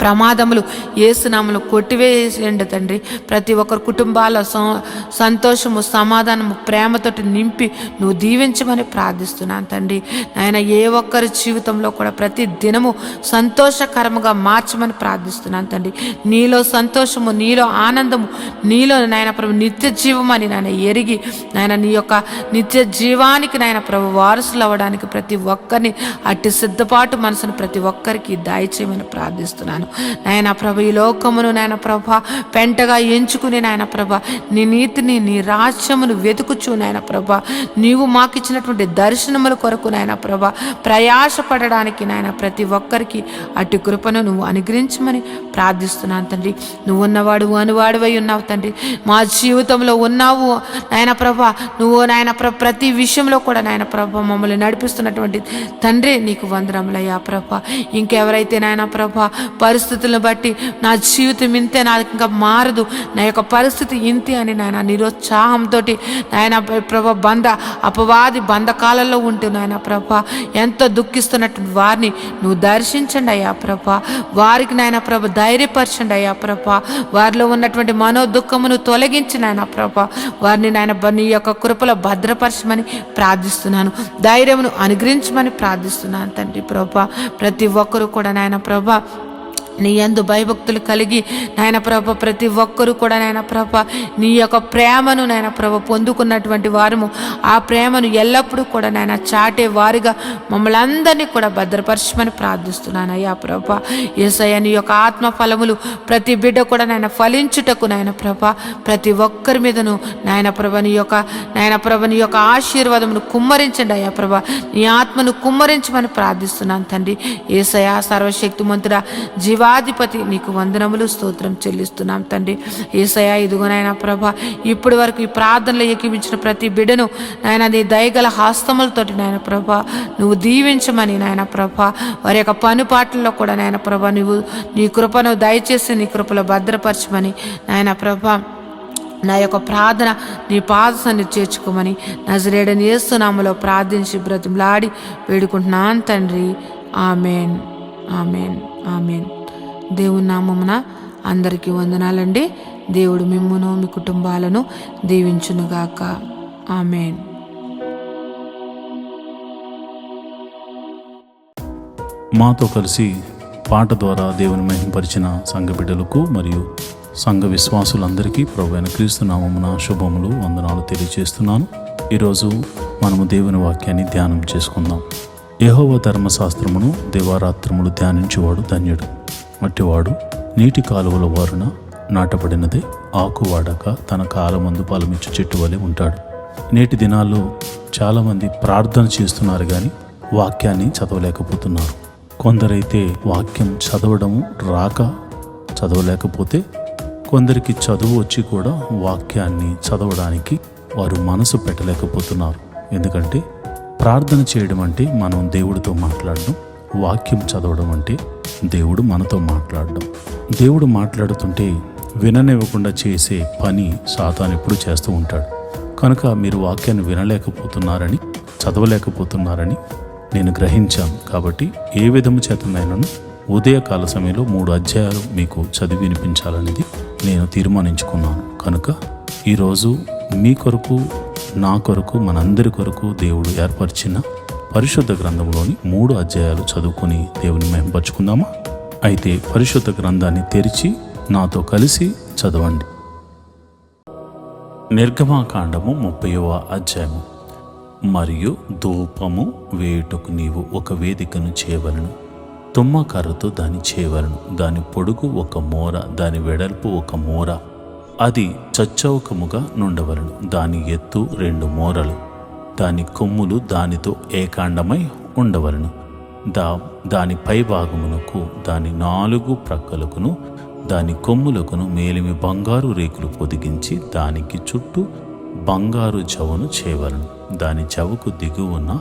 ప్రమాదములు యేసునామములో కొట్టివేయండి తండ్రి. ప్రతి ఒక్కరి కుటుంబాల సంతోషము, సమాధానము, ప్రేమతోటి నింపి నువ్వు దీవించమని ప్రార్థిస్తున్నాను తండ్రి. నాయన ఏ ఒక్కరి జీవితంలో కూడా ప్రతి దినము సంతోషకరముగా మార్చమని ప్రార్థిస్తున్నాను తండ్రి. నీలో సంతోషము, నీలో ఆనందము, నీలో నాయన ప్రభు నిత్య జీవమని నాయన ఎరిగి నాయన నీ యొక్క నిత్య జీవానికి నాయన ప్రభు వారసులు అవ్వడానికి ప్రతి ఒక్కరిని అట్టి సిద్ధపాటు మనసును ప్రతి ఒక్కరికి దయచేయమని ప్రార్థిస్తున్నాను నాయన ప్రభ. ఈ లోకమును నాయన ప్రభ పెంటగా ఎంచుకుని నాయన ప్రభ నీ నీతిని, నీ రాజ్యమును వెతుకుచు నాయన ప్రభ నీవు మాకిచ్చినటువంటి దర్శనముల కొరకు నాయన ప్రభ ప్రయాసపడడానికి నాయన ప్రతి ఒక్కరికి అట్టి కృపను నువ్వు అనుగ్రహించమని ప్రార్థిస్తున్నాను తండ్రి. నువ్వు ఉన్నవాడు అనువాడువై ఉన్నావు తండ్రి. మా జీవితంలో ఉన్నావు నాయన ప్రభ. నువ్వు నాయన ప్రతి విషయంలో కూడా నాయన ప్రభ మమ్మల్ని నడిపిస్తున్నటువంటి తండ్రి నీకు వందనములయ్యా ప్రభ. ఇంకెవరైతే నాయన ప్రభ పరిస్థితులను బట్టి నా జీవితం ఇంతే, నాకు ఇంకా మారదు, నా యొక్క పరిస్థితి ఇంతే అని నాయన నిరుత్సాహంతో నాయన ప్రభ అపవాది బంధకాలలో ఉంటూ నాయన ప్రభ ఎంతో దుఃఖిస్తున్నట్టు వారిని నువ్వు దర్శించండి అయ్యా ప్రభ. వారికి నాయన ప్రభ ధైర్యపరచండి అయ్యా ప్రభ. వారిలో ఉన్నటువంటి మనోదుఖమును తొలగించి నాయన ప్రభ వారిని నాయన నీ యొక్క కృపలో భద్రపరచమని ప్రార్థిస్తున్నాను. ధైర్యమును అనుగ్రహించమని ప్రార్థిస్తున్నాను తండ్రి ప్రభ. ప్రతి ఒక్కరూ కూడా నాయన ప్రభ నీ యందు భయభక్తులు కలిగి నాయన ప్రభ ప్రతి ఒక్కరూ కూడా నాయన ప్రభ నీ యొక్క ప్రేమను నాయన ప్రభ పొందుకున్నటువంటి వారము ఆ ప్రేమను ఎల్లప్పుడూ కూడా నాయన చాటే వారిగా మమ్మల్ని అందరినీ కూడా భద్రపరచమని ప్రార్థిస్తున్నాను అయ్యా ప్రభ. యేసయ్య నీ యొక్క ఆత్మ ఫలములు ప్రతి బిడ్డ కూడా నాయన ఫలించుటకు నాయన ప్రభ ప్రతి ఒక్కరి మీదను నాయన ప్రభ నీ యొక్క ఆశీర్వాదమును కుమ్మరించండి అయ్యా ప్రభ. నీ ఆత్మను కుమ్మరించమని ప్రార్థిస్తున్నాను తండ్రి. యేసయ్య సర్వశక్తిమంతుడా, జీవాధిపతి నీకు వందనములు, స్తోత్రం చెల్లిస్తున్నాం తండ్రి. యేసయ్య ఇదిగోనైనా ప్రభ ఇప్పటి వరకు ఈ ప్రార్థనలు ఏకీపించిన ప్రతి బిడ్డను నాయన నీ దయగల హస్తములతోటి నాయన ప్రభ నువ్వు దీవించమని నాయన ప్రభ వారి యొక్క పనుపాట్లలో కూడా నాయన ప్రభ నువ్వు నీ కృపను దయచేసి నీ కృపలో భద్రపరచమని నాయన ప్రభ నా యొక్క ప్రార్థన నీ పాదసన్ని చేర్చుకోమని నజరేయుడైన యేసు నామములో ప్రార్థించి బ్రతిమలాడి వేడుకుంటున్నాను తండ్రి. Amen, amen, amen. దేవుని నామమున అందరికీ వందనాలండి. దేవుడు మిమ్మును మీ కుటుంబాలను దీవించునుగాక. ఆమెన్. మాతో కలిసి పాట ద్వారా దేవుని మహింపరిచిన సంఘ బిడ్డలకు మరియు సంఘ విశ్వాసులందరికీ ప్రభువైన క్రీస్తు నామమున శుభములు వందనాలు తెలియజేస్తున్నాను. ఈరోజు మనము దేవుని వాక్యాన్ని ధ్యానం చేసుకుందాం. యెహోవా ధర్మశాస్త్రమును దివారాత్రములు ధ్యానించేవాడు ధన్యుడు. అట్టివాడు నీటి కాలువల వారున నాటబడినదే ఆకు వాడక తన కాలమందు ఫలమిచ్చు చెట్టు వలె ఉంటాడు. నేటి దినాల్లో చాలామంది ప్రార్థన చేస్తున్నారు కానీ వాక్యాన్ని చదవలేకపోతున్నారు. కొందరైతే వాక్యం చదవడము రాక చదవలేకపోతే, కొందరికి చదువు వచ్చి కూడా వాక్యాన్ని చదవడానికి వారు మనసు పెట్టలేకపోతున్నారు. ఎందుకంటే ప్రార్థన చేయడం అంటే మనం దేవుడితో మాట్లాడడం, వాక్యం చదవడం అంటే దేవుడు మనతో మాట్లాడడం. దేవుడు మాట్లాడుతుంటే విననివ్వకుండా చేసే పని సాతాను ఎప్పుడు చేస్తూ ఉంటాడు. కనుక మీరు వాక్యాన్ని వినలేకపోతున్నారని, చదవలేకపోతున్నారని నేను గ్రహించాను. కాబట్టి ఏ విధము చేతనైనాను ఉదయకాల సమయంలో 3 అధ్యాయాలు మీకు చదివి వినిపించాలనేది నేను తీర్మానించుకున్నాను. కనుక ఈరోజు మీ కొరకు, నా కొరకు, మనందరి కొరకు దేవుడు ఏర్పరిచిన పరిశుద్ధ గ్రంథంలోని 3 అధ్యాయాలు చదువుకొని దేవుని మహింపరచుకుందామా? అయితే పరిశుద్ధ గ్రంథాన్ని తెరిచి నాతో కలిసి చదవండి. నిర్గమాకాండము 30వ అధ్యాయము. మరియు ధూపము వేయుటకు నీవు ఒక వేదికను చేయవలను. తుమ్మ కర్రతో దాన్ని చేయవలను. దాని పొడుగు 1 మూర, దాని వెడల్పు 1 మూర, అది చచ్చౌకముగా నుండవలను. దాని ఎత్తు 2 మూరలు, దాని కొమ్ములు దానితో ఏకాండమై ఉండవలను. దాని పై భాగమునకు, దాని 4 ప్రక్కలకును, దాని కొమ్ములకును మేలిమి బంగారు రేకులు పొదిగించి దానికి చుట్టూ బంగారు జవను చేయవలను. దాని జవకు దిగువన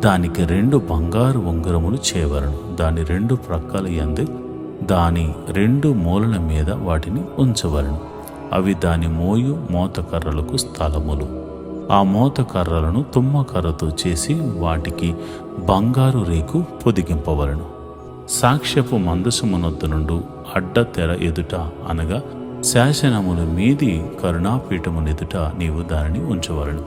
దానికి 2 బంగారు ఉంగరములు చేయవలను. దాని 2 ప్రక్కల యందు దాని 2 మూలల మీద వాటిని ఉంచవలను. అవి దాని మోయు మోతకర్రలకు స్థలములు. ఆ మోతకర్రలను తుమ్మకర్రతో చేసి వాటికి బంగారు రేకు పొదిగింపవలను. సాక్ష్యపు మందసమునొద్ద నుండి అడ్డ తెర ఎదుట, అనగా శాసనముల మీది కరుణాపీఠమునెదుట నీవు దానిని ఉంచవలను.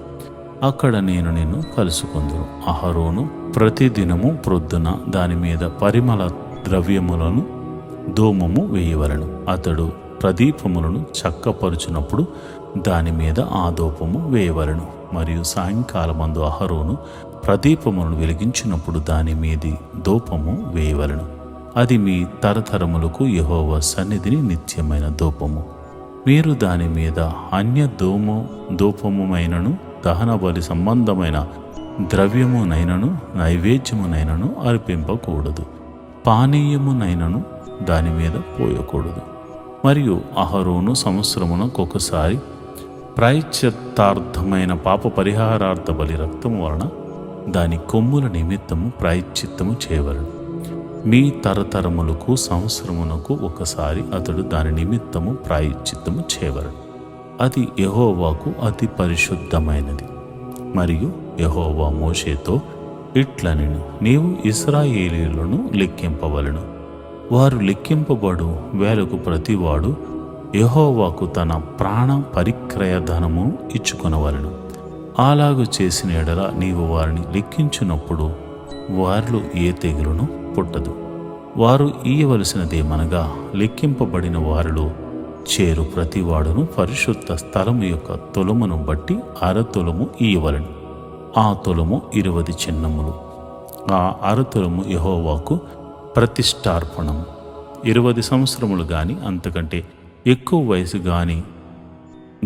అక్కడ నేను నిన్ను కలుసుకుందును. అహరోను ప్రతిదినము ప్రొద్దున దాని మీద పరిమళ ద్రవ్యములను ధూమము వేయవలను. అతడు ప్రదీపములను చక్కపరుచునప్పుడు దాని మీద ఆ ధూపము వేయవలను. మరియు సాయంకాలమందు అహరోను ప్రదీపములను వెలిగించినప్పుడు దాని మీది ధూపము వేయవలను. అది మీ తరతరములకు యెహోవా సన్నిధిని నిత్యమైన ధూపము. మీరు దాని మీద అన్య ధూపముమైనను, దహన బలి సంబంధమైన ద్రవ్యమునైనను, నైవేద్యమునైనను అర్పింపకూడదు. పానీయమునైనను దాని మీద పోయకూడదు. మరియు అహరోను సంవత్సరమునకొకసారి ప్రాయశ్చిత్తార్థమైన పాప పరిహారార్థ బలి రక్తము వలన దాని కొమ్ముల నిమిత్తము ప్రాయశ్చిత్తము చేయవలను. మీ తరతరములకు సంవత్సరమునకు ఒకసారి అతడు దాని నిమిత్తము ప్రాయశ్చిత్తము చేయవలను. అది యెహోవాకు అతి పరిశుద్ధమైనది. మరియు యెహోవా మోషేతో ఇట్లనెను, నీవు ఇశ్రాయేలీయులను లెక్కింపవలను. వారు లెక్కింపబడు వేలకు ప్రతివాడు యెహోవాకు తన ప్రాణ పరిక్రయ ధనము ఇచ్చుకొనవలను. అలాగు చేసిన ఎడల నీవు వారిని లెక్కించినప్పుడు వారిలో ఏ తెగులును పుట్టదు. వారు ఇయ్యవలసినదేమనగా, లెక్కింపబడిన వారిలో చేరు ప్రతివాడును పరిశుద్ధ స్థలము యొక్క తులమును బట్టి 1/2 తులము ఇయ్యవలను. ఆ తులము 20 చిన్నములు. ఆ 1/2 తులము యెహోవాకు ప్రతిష్టార్పణము. 20 సంవత్సరములు గాని అంతకంటే ఎక్కువ వయసు గాని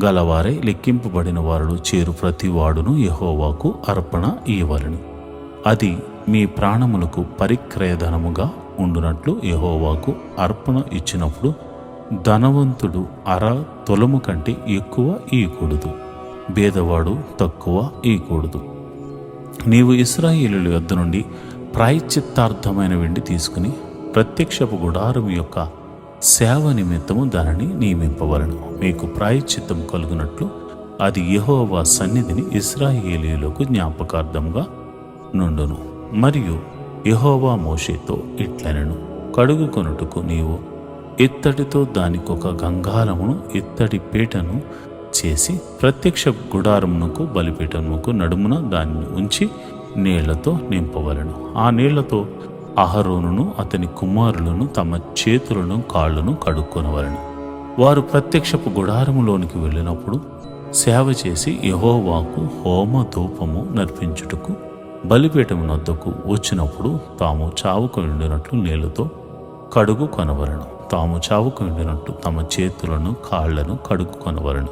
గలవారై లెక్కింపబడిన వారిలో చేరు ప్రతివాడును యెహోవాకు అర్పణ ఇయ్యవలను. అది మీ ప్రాణములకు పరిక్రయధనముగా ఉండునట్లు యెహోవాకు అర్పణ ఇచ్చినప్పుడు ధనవంతుడు 1/2 తులము కంటే ఎక్కువ ఇయ్యకూడదు, బేదవాడు తక్కువ ఇయ్యకూడదు. నీవు ఇశ్రాయేలీయుల యొద్ద నుండి ప్రాయశ్చిత్తార్థమైన వెండి తీసుకుని ప్రత్యక్షపు గుడారం యొక్క సేవ నిమిత్తము దానిని నియమింపవలను. మీకు ప్రాయశ్చిత్తం కలుగునట్లు అది యెహోవా సన్నిధిని ఇశ్రాయేలీయులకు జ్ఞాపకార్థముగా నుండును. మరియు యెహోవా మోషేతో ఇట్లనెను, కడుగుకొనుటకు నీవు ఇత్తడితో దానికొక గంగాళమును, ఇత్తడి పీటను చేసి ప్రత్యక్ష గుడారమునకు బలిపీఠమునకు నడుమున దానిని ఉంచి నీళ్లతో నింపవలను. ఆ నీళ్లతో అహరోనును అతని కుమారులను తమ చేతులను కాళ్ళను కడుక్కొనవలెను. వారు ప్రత్యక్షపు గుడారములోనికి వెళ్ళినప్పుడు సేవ చేసి యెహోవాకు హోమ ధూపము నర్పించుటకు బలిపీఠము నొద్దకు వచ్చినప్పుడు తాము చావుకు ఉండినట్లు నీళ్లతో కడుగు కొనవలను. తాము చావుకు ఉండినట్లు తమ చేతులను కాళ్లను కడుగు కొనవలను.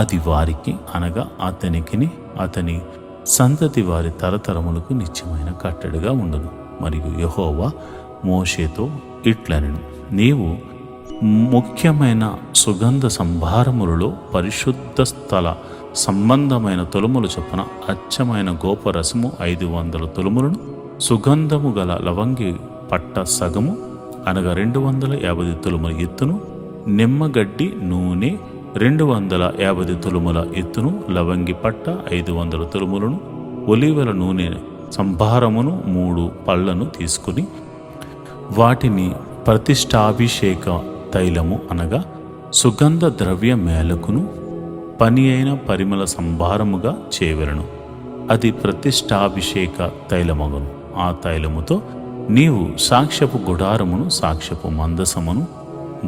అది వారికి అనగా అతనికిని అతని సంతతి వారి తరతరములకు నిత్యమైన కట్టడిగా ఉండును. మరియు యెహోవా మోషేతో ఇట్లనెను, నీవు ముఖ్యమైన సుగంధ సంభారములలో పరిశుద్ధ స్థల సంబంధమైన తొలుములు చొప్పున అచ్చమైన గోపరసము 500 తొలుములను, సుగంధము గల లవంగి పట్ట సగము అనగా 250 తొలుముల ఎత్తును, నిమ్మగడ్డి నూనె 250 తొలుముల ఎత్తును, లవంగి పట్ట 500 తొలుములను, ఒలీవల నూనె సంభారమును 3 పళ్లను తీసుకుని వాటిని ప్రతిష్టాభిషేక తైలము అనగా సుగంధ ద్రవ్య మేలకును పని అయిన పరిమళ సంభారముగా చేయవలెను. అది ప్రతిష్టాభిషేక తైలమగును. ఆ తైలముతో నీవు సాక్ష్యపు గుడారమును, సాక్ష్యపు మందసమును,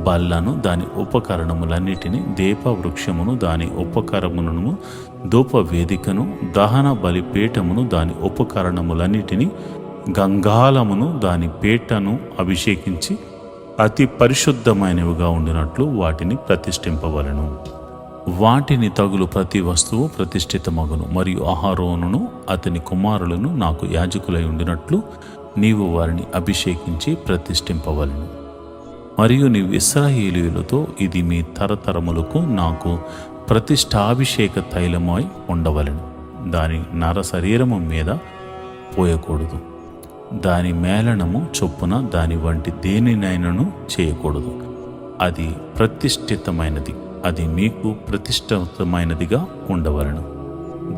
బల్లను, దాని ఉపకరణములన్నిటినీ, దీప వృక్షమును, దాని ఉపకరణమును, ధూప వేదికను, దహన బలిపీఠమును, దాని ఉపకరణములన్నిటినీ, గంగాలమును, దాని పీటను అభిషేకించి అతి పరిశుద్ధమైనవిగా ఉండినట్లు వాటిని ప్రతిష్ఠింపవలెను. వాటిని తగులు ప్రతి వస్తువు ప్రతిష్ఠితమగును. మరియు అహరోనును అతని కుమారులను నాకు యాజకులై ఉండినట్లు నీవు వారిని అభిషేకించి ప్రతిష్ఠింపవలెను. మరియు నీవు ఇశ్రాయేలీయులతో, ఇది మీ తరతరములకు నాకు ప్రతిష్టాభిషేక తైలమై ఉండవలెను. దాని నర శరీరము మీద పోయకూడదు. దాని మేళనము చొప్పున దాని వంటి దేనినైనను చేయకూడదు. అది ప్రతిష్ఠితమైనది. అది మీకు ప్రతిష్ఠితమైనదిగా ఉండవలెను.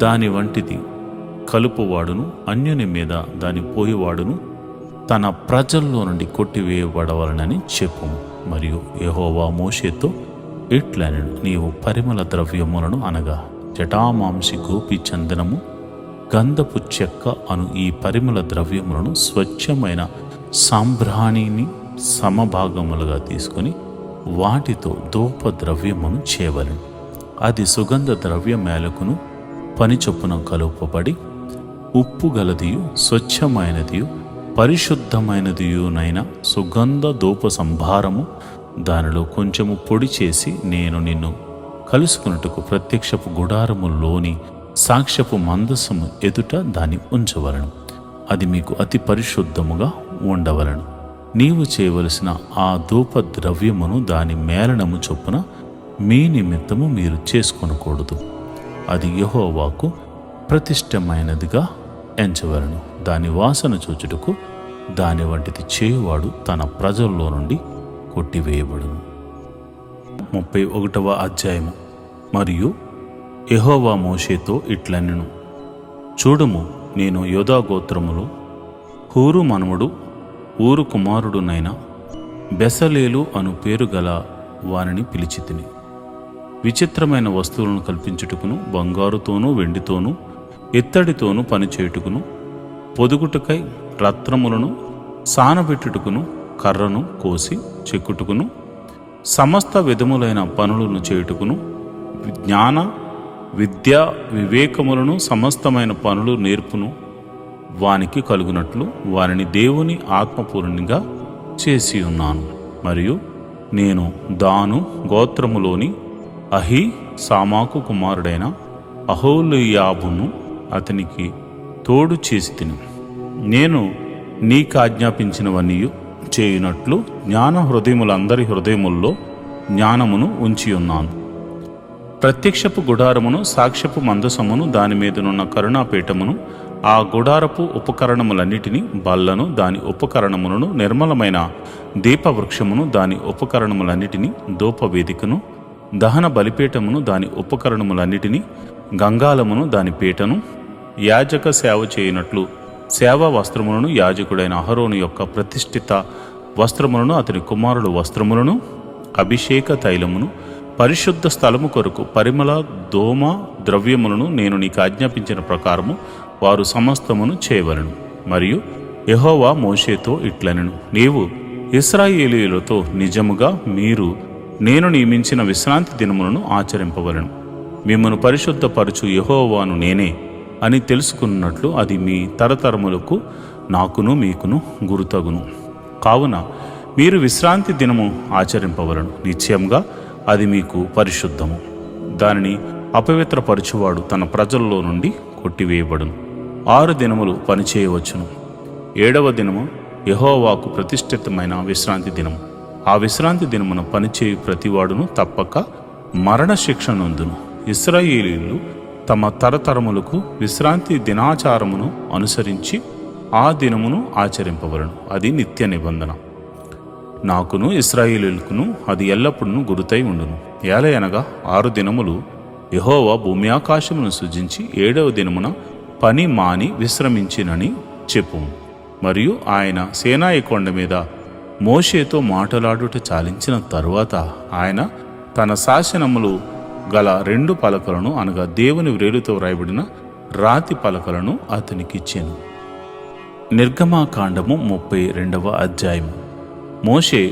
దాని వంటిది కలుపువాడును, అన్యుని మీద దాని పోయేవాడును తన ప్రజల్లో నుండి కొట్టివేయబడవలనని చెప్పుము. మరియు యెహోవా మోషేతో ఇట్లనెను, నీవు పరిమళ ద్రవ్యములను అనగా జటామాంసి, గోపి, చందనము, గంధపు చెక్క అను ఈ పరిమళ ద్రవ్యములను స్వచ్ఛమైన సాంబ్రాణిని సమభాగములుగా తీసుకొని వాటితో ధూప ద్రవ్యమును చేయవలెను. అది సుగంధ ద్రవ్య మేలకును పని చొప్పున కలుపబడి ఉప్పు గలదియు స్వచ్ఛమైనదియు పరిశుద్ధమైనదియునైన సుగంధ ధూప సంభారము. దానిలో కొంచెము పొడి చేసి నేను నిన్ను కలుసుకున్నట్టుకు ప్రత్యక్షపు గుడారములోని సాక్ష్యపు మందసము ఎదుట దాన్ని ఉంచవలను. అది మీకు అతి పరిశుద్ధముగా ఉండవలను. నీవు చేయవలసిన ఆ ధూప ద్రవ్యమును దాని మేళనము చొప్పున మీ నిమిత్తము మీరు చేసుకొనకూడదు. అది యెహోవాకు ప్రతిష్టమైనదిగా ఎంచవలను. దాని వాసన చూచుటకు దాని వంటిది చేయువాడు తన ప్రజల్లో నుండి కొట్టివేయబడును. 31వ అధ్యాయము. మరియు యెహోవా మోషేతో ఇట్లనెను, చూడుము, నేను యోదా గోత్రములో హూరు మనుమడు ఊరు కుమారుడునైన బెసలేలు అను పేరు గల వారిని పిలిచితిని. విచిత్రమైన వస్తువులను కల్పించుటకును, బంగారుతోనూ వెండితోనూ ఇత్తడితోనూ పనిచేయుటకును, పొదుగుటకై రత్నములను సానబెట్టుటకును, కర్రను కోసి చెక్కుటకును, సమస్త విధములైన పనులను చేయుటకును, జ్ఞాన విద్యా వివేకములను సమస్తమైన పనులు నేర్పును వానికి కలుగునట్లు వారిని దేవుని ఆత్మపూర్ణంగా చేసి ఉన్నాను. మరియు నేను దాను గోత్రములోని అహీ సామాకు కుమారుడైన అహోలియాబును అతనికి తోడు చేసి తిని, నేను నీకు ఆజ్ఞాపించినవన్నీ చేయునట్లు జ్ఞాన హృదయములందరి హృదయముల్లో జ్ఞానమును ఉంచి ఉన్నాను. ప్రత్యక్షపు గుడారమును, సాక్ష్యపు మందసమును, దాని మీదనున్న కరుణాపీఠమును, ఆ గుడారపు ఉపకరణములన్నిటినీ, బల్లను, దాని ఉపకరణములను, నిర్మలమైన దీపవృక్షమును, దాని ఉపకరణములన్నిటినీ, ధూపవేదికను, దహన బలిపీఠమును, దాని ఉపకరణములన్నిటినీ, గంగాలమును, దాని పీటను, యాజక సేవ చేయునట్లు సేవా వస్త్రములను, యాజకుడైన అహరోను యొక్క ప్రతిష్ఠిత వస్త్రములను, అతని కుమారుల వస్త్రములను, అభిషేక తైలమును, పరిశుద్ధ స్థలము కొరకు పరిమళ దోమ ద్రవ్యములను నేను నీకు ఆజ్ఞాపించిన ప్రకారము వారు సమస్తమును చేయవలను. మరియు యెహోవా మోషేతో ఇట్లనెను, నీవు ఇశ్రాయేలీయులతో నిజముగా మీరు నేను నియమించిన విశ్రాంతి దినములను ఆచరింపవలెను. మిమ్మను పరిశుద్ధపరచు యెహోవాను నేనే అని తెలుసుకున్నట్లు అది మీ తరతరములకు నాకును మీకును గురుతగును. కావున మీరు విశ్రాంతి దినము ఆచరింపవలను. నిశ్చయంగా అది మీకు పరిశుద్ధము. దానిని అపవిత్రపరచువాడు తన ప్రజల్లో నుండి కొట్టివేయబడును. 6 దినములు పనిచేయవచ్చును. 7వ దినము యెహోవాకు ప్రతిష్ఠితమైన విశ్రాంతి దినము. ఆ విశ్రాంతి దినమున పనిచేయు ప్రతివాడును తప్పక మరణశిక్ష నొందును. ఇశ్రాయేలీయులు తమ తరతరములకు విశ్రాంతి దినాచారమును అనుసరించి ఆ దినమును ఆచరింపవలను. అది నిత్య నిబంధన. నాకును ఇశ్రాయేలీయులకును అది ఎల్లప్పుడూ గురుతై ఉండును. ఏలయనగా 6 దినములు యెహోవా భూమి ఆకాశమును సృజించి 7వ దినమున పని మాని విశ్రమించినని చెప్పు. మరియు ఆయన సీనాయి కొండ మీద మోషేతో మాటలాడుట చాలించిన తరువాత ఆయన తన శాసనములు గల 2 పలకలను అనగా దేవుని వ్రేలుతో వ్రాయబడిన రాతి పలకలను అతనికిచ్చాను. నిర్గమాకాండము 32వ అధ్యాయము. మోషే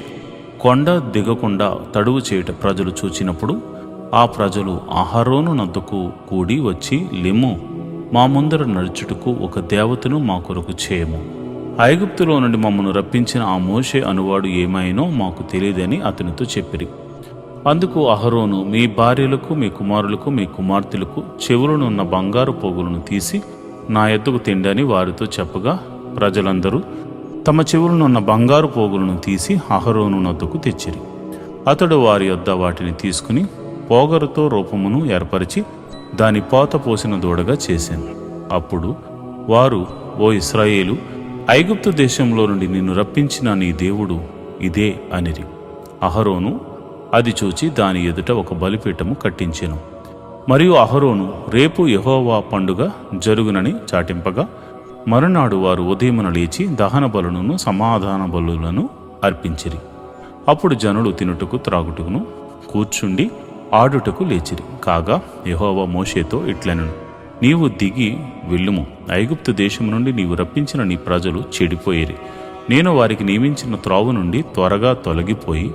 కొండ దిగకుండా తడువు చేయుట ప్రజలు చూచినప్పుడు ఆ ప్రజలు అహరోను నద్దకు కూడి వచ్చి, లెమ్ము, మా ముందర నడుచుటకు ఒక దేవతను మా కొరకు చేయము. ఐగుప్తులో నుండి మమ్మను రప్పించిన ఆ మోషే అనువాడు ఏమైనో మాకు తెలియదని అతనితో చెప్పిరి. అందుకు అహరోను, మీ భార్యలకు, మీ కుమారులకు, మీ కుమార్తెలకు చెవులనున్న బంగారు పోగులను తీసి నా ఎద్దుకు తిండని వారితో చెప్పగా, ప్రజలందరూ తమ చెవులనున్న బంగారు పోగులను తీసి అహరోను నొద్దకు తెచ్చిరి. అతడు వారి యొద్ద వాటిని తీసుకుని పోగరుతో రూపమును ఏర్పరిచి దాని పోత పోసిన దూడగా చేశాను. అప్పుడు వారు, ఓ ఇశ్రాయేలు, ఐగుప్తు దేశంలో నుండి నిన్ను రప్పించిన నీ దేవుడు ఇదే అనిరి. అహరోను అది చూచి దాని ఎదుట ఒక బలిపీఠము కట్టించెను. మరియు అహరోను రేపు యెహోవా పండుగ జరుగునని చాటింపగా, మరునాడు వారు ఉదయమున లేచి దహన బలులను సమాధాన బలులను అర్పించిరి. అప్పుడు జనులు తినుటకు త్రాగుటకును కూర్చుండి ఆడుటకు లేచిరి. కాగా యెహోవా మోషేతో ఇట్లనెను, నీవు దిగి వెళ్ళుము. ఐగుప్తు దేశము నుండి నీవు రప్పించిన నీ ప్రజలు చెడిపోయిరి. నేను వారికి నియమించిన త్రోవ నుండి త్వరగా తొలగిపోయి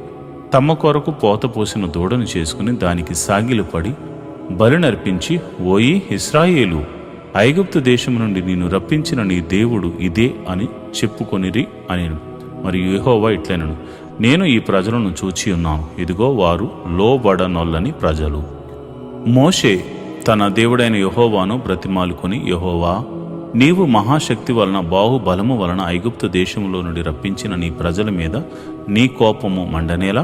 తమ కొరకు పోత పోసిన దూడను చేసుకుని దానికి సాగిలపడి బలినర్పించి, ఓయి ఇశ్రాయేలు, ఐగుప్తు దేశం నుండి నిన్ను రప్పించిన నీ దేవుడు ఇదే అని చెప్పుకొనిరి అని. మరియు యెహోవా ఇట్లనెను, నేను ఈ ప్రజలను చూచి ఉన్నాను. ఇదిగో వారు లోబడనొల్లని ప్రజలు. మోషే తన దేవుడైన యెహోవాను బ్రతిమాలుకొని, యెహోవా, నీవు మహాశక్తి వలన బాహుబలము వలన ఐగుప్తు దేశంలో నుండి రప్పించిన నీ ప్రజల మీద నీ కోపము మండనేలా?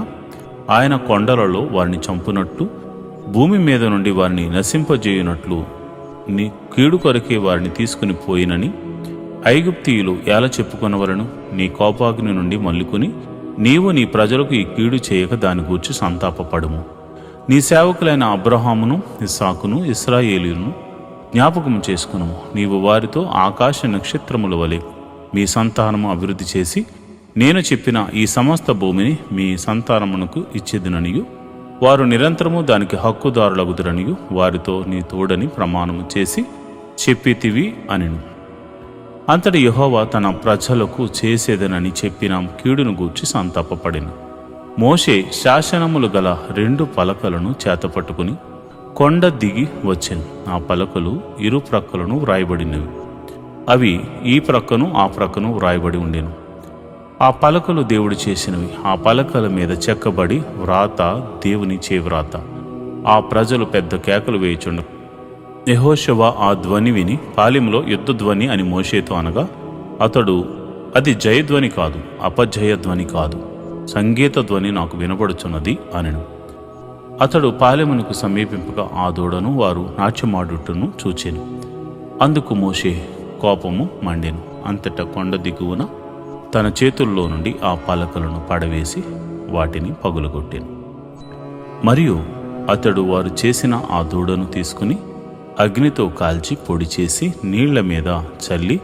ఆయన కొండలలో వారిని చంపునట్లు, భూమి మీద నుండి వారిని నశింపజేయునట్లు నీ కీడు కొరకే వారిని తీసుకుని పోయినని ఐగుప్తీయులు ఎలా చెప్పుకొనవలను? నీ కోపాగ్ని నుండి మల్లుకుని నీవు నీ ప్రజలకు ఈ కీడు చేయక దాని గూర్చి సంతాపపడుము. నీ సేవకులైన అబ్రహామును, ఇస్సాకును, ఇశ్రాయేలీయులను జ్ఞాపకము చేసుకును. నీవు వారితో ఆకాశ నక్షత్రముల వలె మీ సంతానము అభివృద్ధి చేసి నేను చెప్పిన ఈ సమస్త భూమిని మీ సంతానమునకు ఇచ్చేదననియు వారు నిరంతరము దానికి హక్కుదారులగుదురనియు వారితో నీ తోడని ప్రమాణము చేసి చెప్పితివి అనెను. అంతటి యెహోవా తన ప్రజలకు చేసేదనని చెప్పిన కీడును గూర్చి సంతాపపడెను. మోషే శాసనములు గల 2 పలకలను చేతపట్టుకుని కొండ దిగి వచ్చెను. ఆ పలకలు ఇరు ప్రక్కలను వ్రాయబడినవి. అవి ఈ ప్రక్కను ఆ ప్రక్కను వ్రాయబడి ఉండెను. ఆ పలకలు దేవుడు చేసినవి. ఆ పలకల మీద చెక్కబడి వ్రాత దేవుని చేవ్రాత. ఆ ప్రజలు పెద్ద కేకలు వేయుచుండ యెహోషువ ఆ ధ్వని విని పాలెంలో యుద్ధ ధ్వని అని మోషేతో అనగా, అతడు, అది జయధ్వని కాదు, అపజయ ధ్వని కాదు, సంగీత ధ్వని నాకు వినబడుచున్నది అనెను. అతడు పాలెమునకు సమీపింపగా ఆ దూడను వారు నాట్యమాడుటను చూచెను. అందుకు మోషే కోపము మండెను. అంతటా కొండ దిగువన తన చేతుల్లో నుండి ఆ పలకలను పడవేసి వాటిని పగులగొట్టెను. మరియు అతడు వారు చేసిన ఆ దూడను తీసుకుని అగ్నితో కాల్చి పొడి చేసి నీళ్ల మీద చల్లి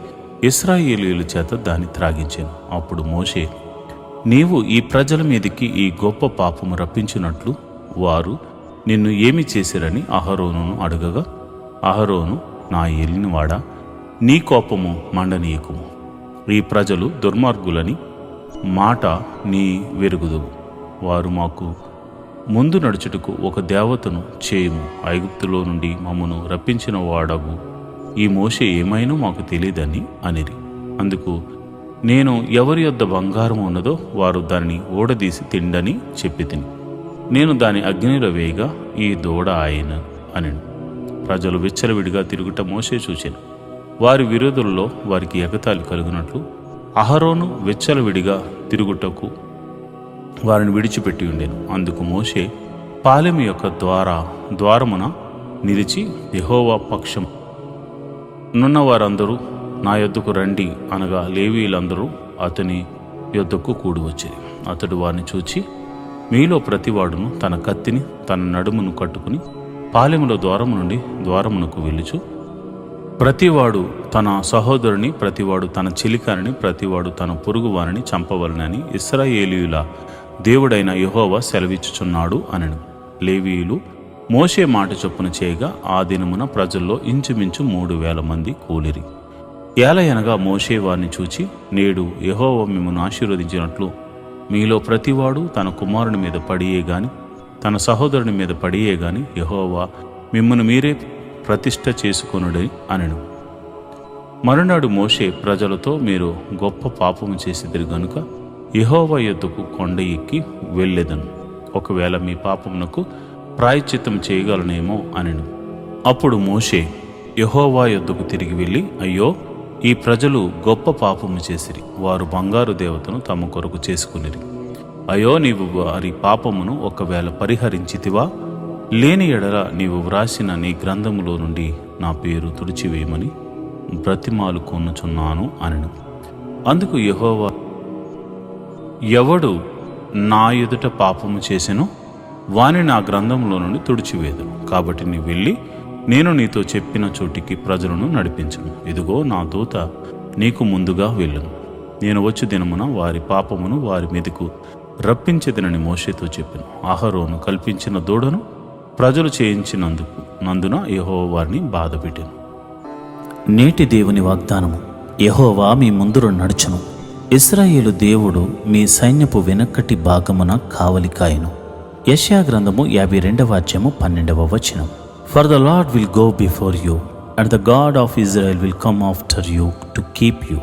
ఇశ్రాయేలీయుల చేత దాన్ని త్రాగించెను. అప్పుడు మోషే, నీవు ఈ ప్రజల మీదికి ఈ గొప్ప పాపము రప్పించినట్లు వారు నిన్ను ఏమి చేసిరని అహరోనును అడగగా, అహరోను, నా ఏలినవాడా, నీ కోపము మండనీయకుము. ఈ ప్రజలు దుర్మార్గులని మాట నీ వెరుగుదువు. వారు మాకు ముందు నడుచుటకు ఒక దేవతను చేయుము. ఐగుప్తులో నుండి మమ్మను రప్పించిన వాడగు ఈ మోషే ఏమైనా మాకు తెలియదని అనిరి. అందుకు నేను ఎవరి యొద్ద బంగారం ఉన్నదో వారు దానిని ఊడదీసి తిండని చెప్పి తిని, నేను దాని అగ్నిలో వేయగా ఈ దూడ ఆయన అనెను. ప్రజలు విచ్చలవిడిగా తిరుగుట మోషే చూచెను. వారి విరోధుల్లో వారికి ఎగతాళి కలుగునట్లు అహరోను విచ్చలవిడిగా తిరుగుటకు వారిని విడిచిపెట్టి ఉండెను. అందుకు మోషే పాలెము యొక్క ద్వారమున నిలిచి, యెహోవా పక్షం నున్న వారందరూ నా యొద్దకు రండి అనగా లేవీయులందరూ అతని యొద్దకు కూడి వచ్చిరి. అతడు వారిని చూచి, మీలో ప్రతివాడును తన కత్తిని తన నడుమును కట్టుకుని పాలెములో ద్వారము నుండి ద్వారమునకు వెళ్ళుచు, ప్రతివాడు తన సహోదరుని, ప్రతివాడు తన చెలికారిని, ప్రతివాడు తన పొరుగువారిని చంపవలనని ఇశ్రాయేలీయుల దేవుడైన యెహోవా సెలవిచ్చుచున్నాడు అనెను. లేవీయులు మోషే మాట చొప్పున చేయగా ఆ దినమున ప్రజల్లో ఇంచుమించు 3,000 మంది కూలిరి. ఏలయనగా మోషే వారిని చూచి, నేడు యెహోవా మిమ్మును ఆశీర్వదించినట్లు మీలో ప్రతివాడు తన కుమారుని మీద పడియే గాని తన సహోదరుని మీద పడియే గాని యెహోవా మిమ్మును మీరే ప్రతిష్ఠ చేసుకొనుడి అనెను. మరునాడు మోషే ప్రజలతో, మీరు గొప్ప పాపము చేసిదిరి గనుక యెహోవా యొద్దకు కొండ ఎక్కి వెళ్ళెదను. ఒకవేళ మీ పాపమునకు ప్రాయశ్చిత్తం చేయగలనేమో అనెను. అప్పుడు మోషే యెహోవా యొద్దకు తిరిగి వెళ్ళి, అయ్యో, ఈ ప్రజలు గొప్ప పాపము చేసిరి. వారు బంగారు దేవతను తమ కొరకు చేసుకునిరి. అయ్యో, నీవు వారి పాపమును ఒకవేళ పరిహరించితివా? లేని ఎడల నీవు వ్రాసిన నీ గ్రంథములో నుండి నా పేరు తుడిచివేయమని బ్రతిమాలు కొనుచున్నాను అనెను. అందుకు యెహోవా, ఎవడు నా ఎదుట పాపము చేసెనో వాని నా గ్రంథంలో నుండి తుడిచివేదను. కాబట్టి నీ వెళ్ళి నేను నీతో చెప్పిన చోటికి ప్రజలను నడిపించును. ఇదిగో, నా దూత నీకు ముందుగా వెళ్ళును. నేను వచ్చి దినమున వారి పాపమును వారి మీదకు రప్పించేదనని మోషేతో చెప్పెను. అహరోను కల్పించిన దూడను ప్రజలు చేయించినందున యెహోవా వారిని బాధపెట్టెను. నేటి దేవుని వాగ్దానము. యెహోవా మీ ముందురు నడుచును. ఇశ్రాయేలు దేవుడు మీ సైన్యపు వెనక్కటి భాగమున కావలికాయను. యెషయా గ్రంథము 52వ అధ్యాయము 12వ వచనం. For the Lord will go before you and the God of Israel will come after you to keep you.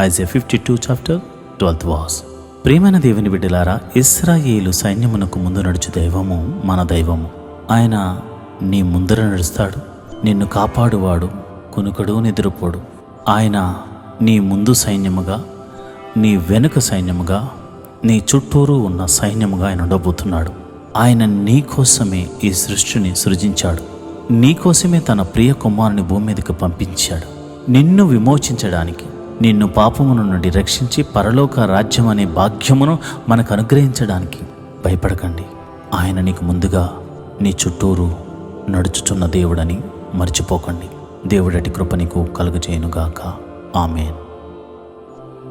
Isaiah 52:12 verse. ప్రియమైన దేవుని బిడ్డలారా, ఇశ్రాయేలు సైన్యమునకు ముందు నడుచు దైవము మన దైవము. ఆయన నీ ముందర నడుస్తాడు. నిన్ను కాపాడువాడు, కునుకడు నిద్రపోడు. ఆయన నీ ముందు సైన్యముగా, నీ వెనుక సైన్యముగా, నీ చుట్టూరు ఉన్న సైన్యముగా ఆయన ఉండబోతున్నాడు. ఆయన నీ కోసమే ఈ సృష్టిని సృజించాడు. నీ కోసమే తన ప్రియ కుమారుని భూమి మీదకి పంపించాడు, నిన్ను విమోచించడానికి, నిన్ను పాపమును నుండి రక్షించి పరలోక రాజ్యం అనే భాగ్యమును మనకు అనుగ్రహించడానికి. భయపడకండి, ఆయన నీకు ముందుగా నీ చుట్టూరు నడుచుచున్న దేవుడని మర్చిపోకండి. దేవుడటి కృప నీకు కలుగజేయునుగాక. ఆమేన్.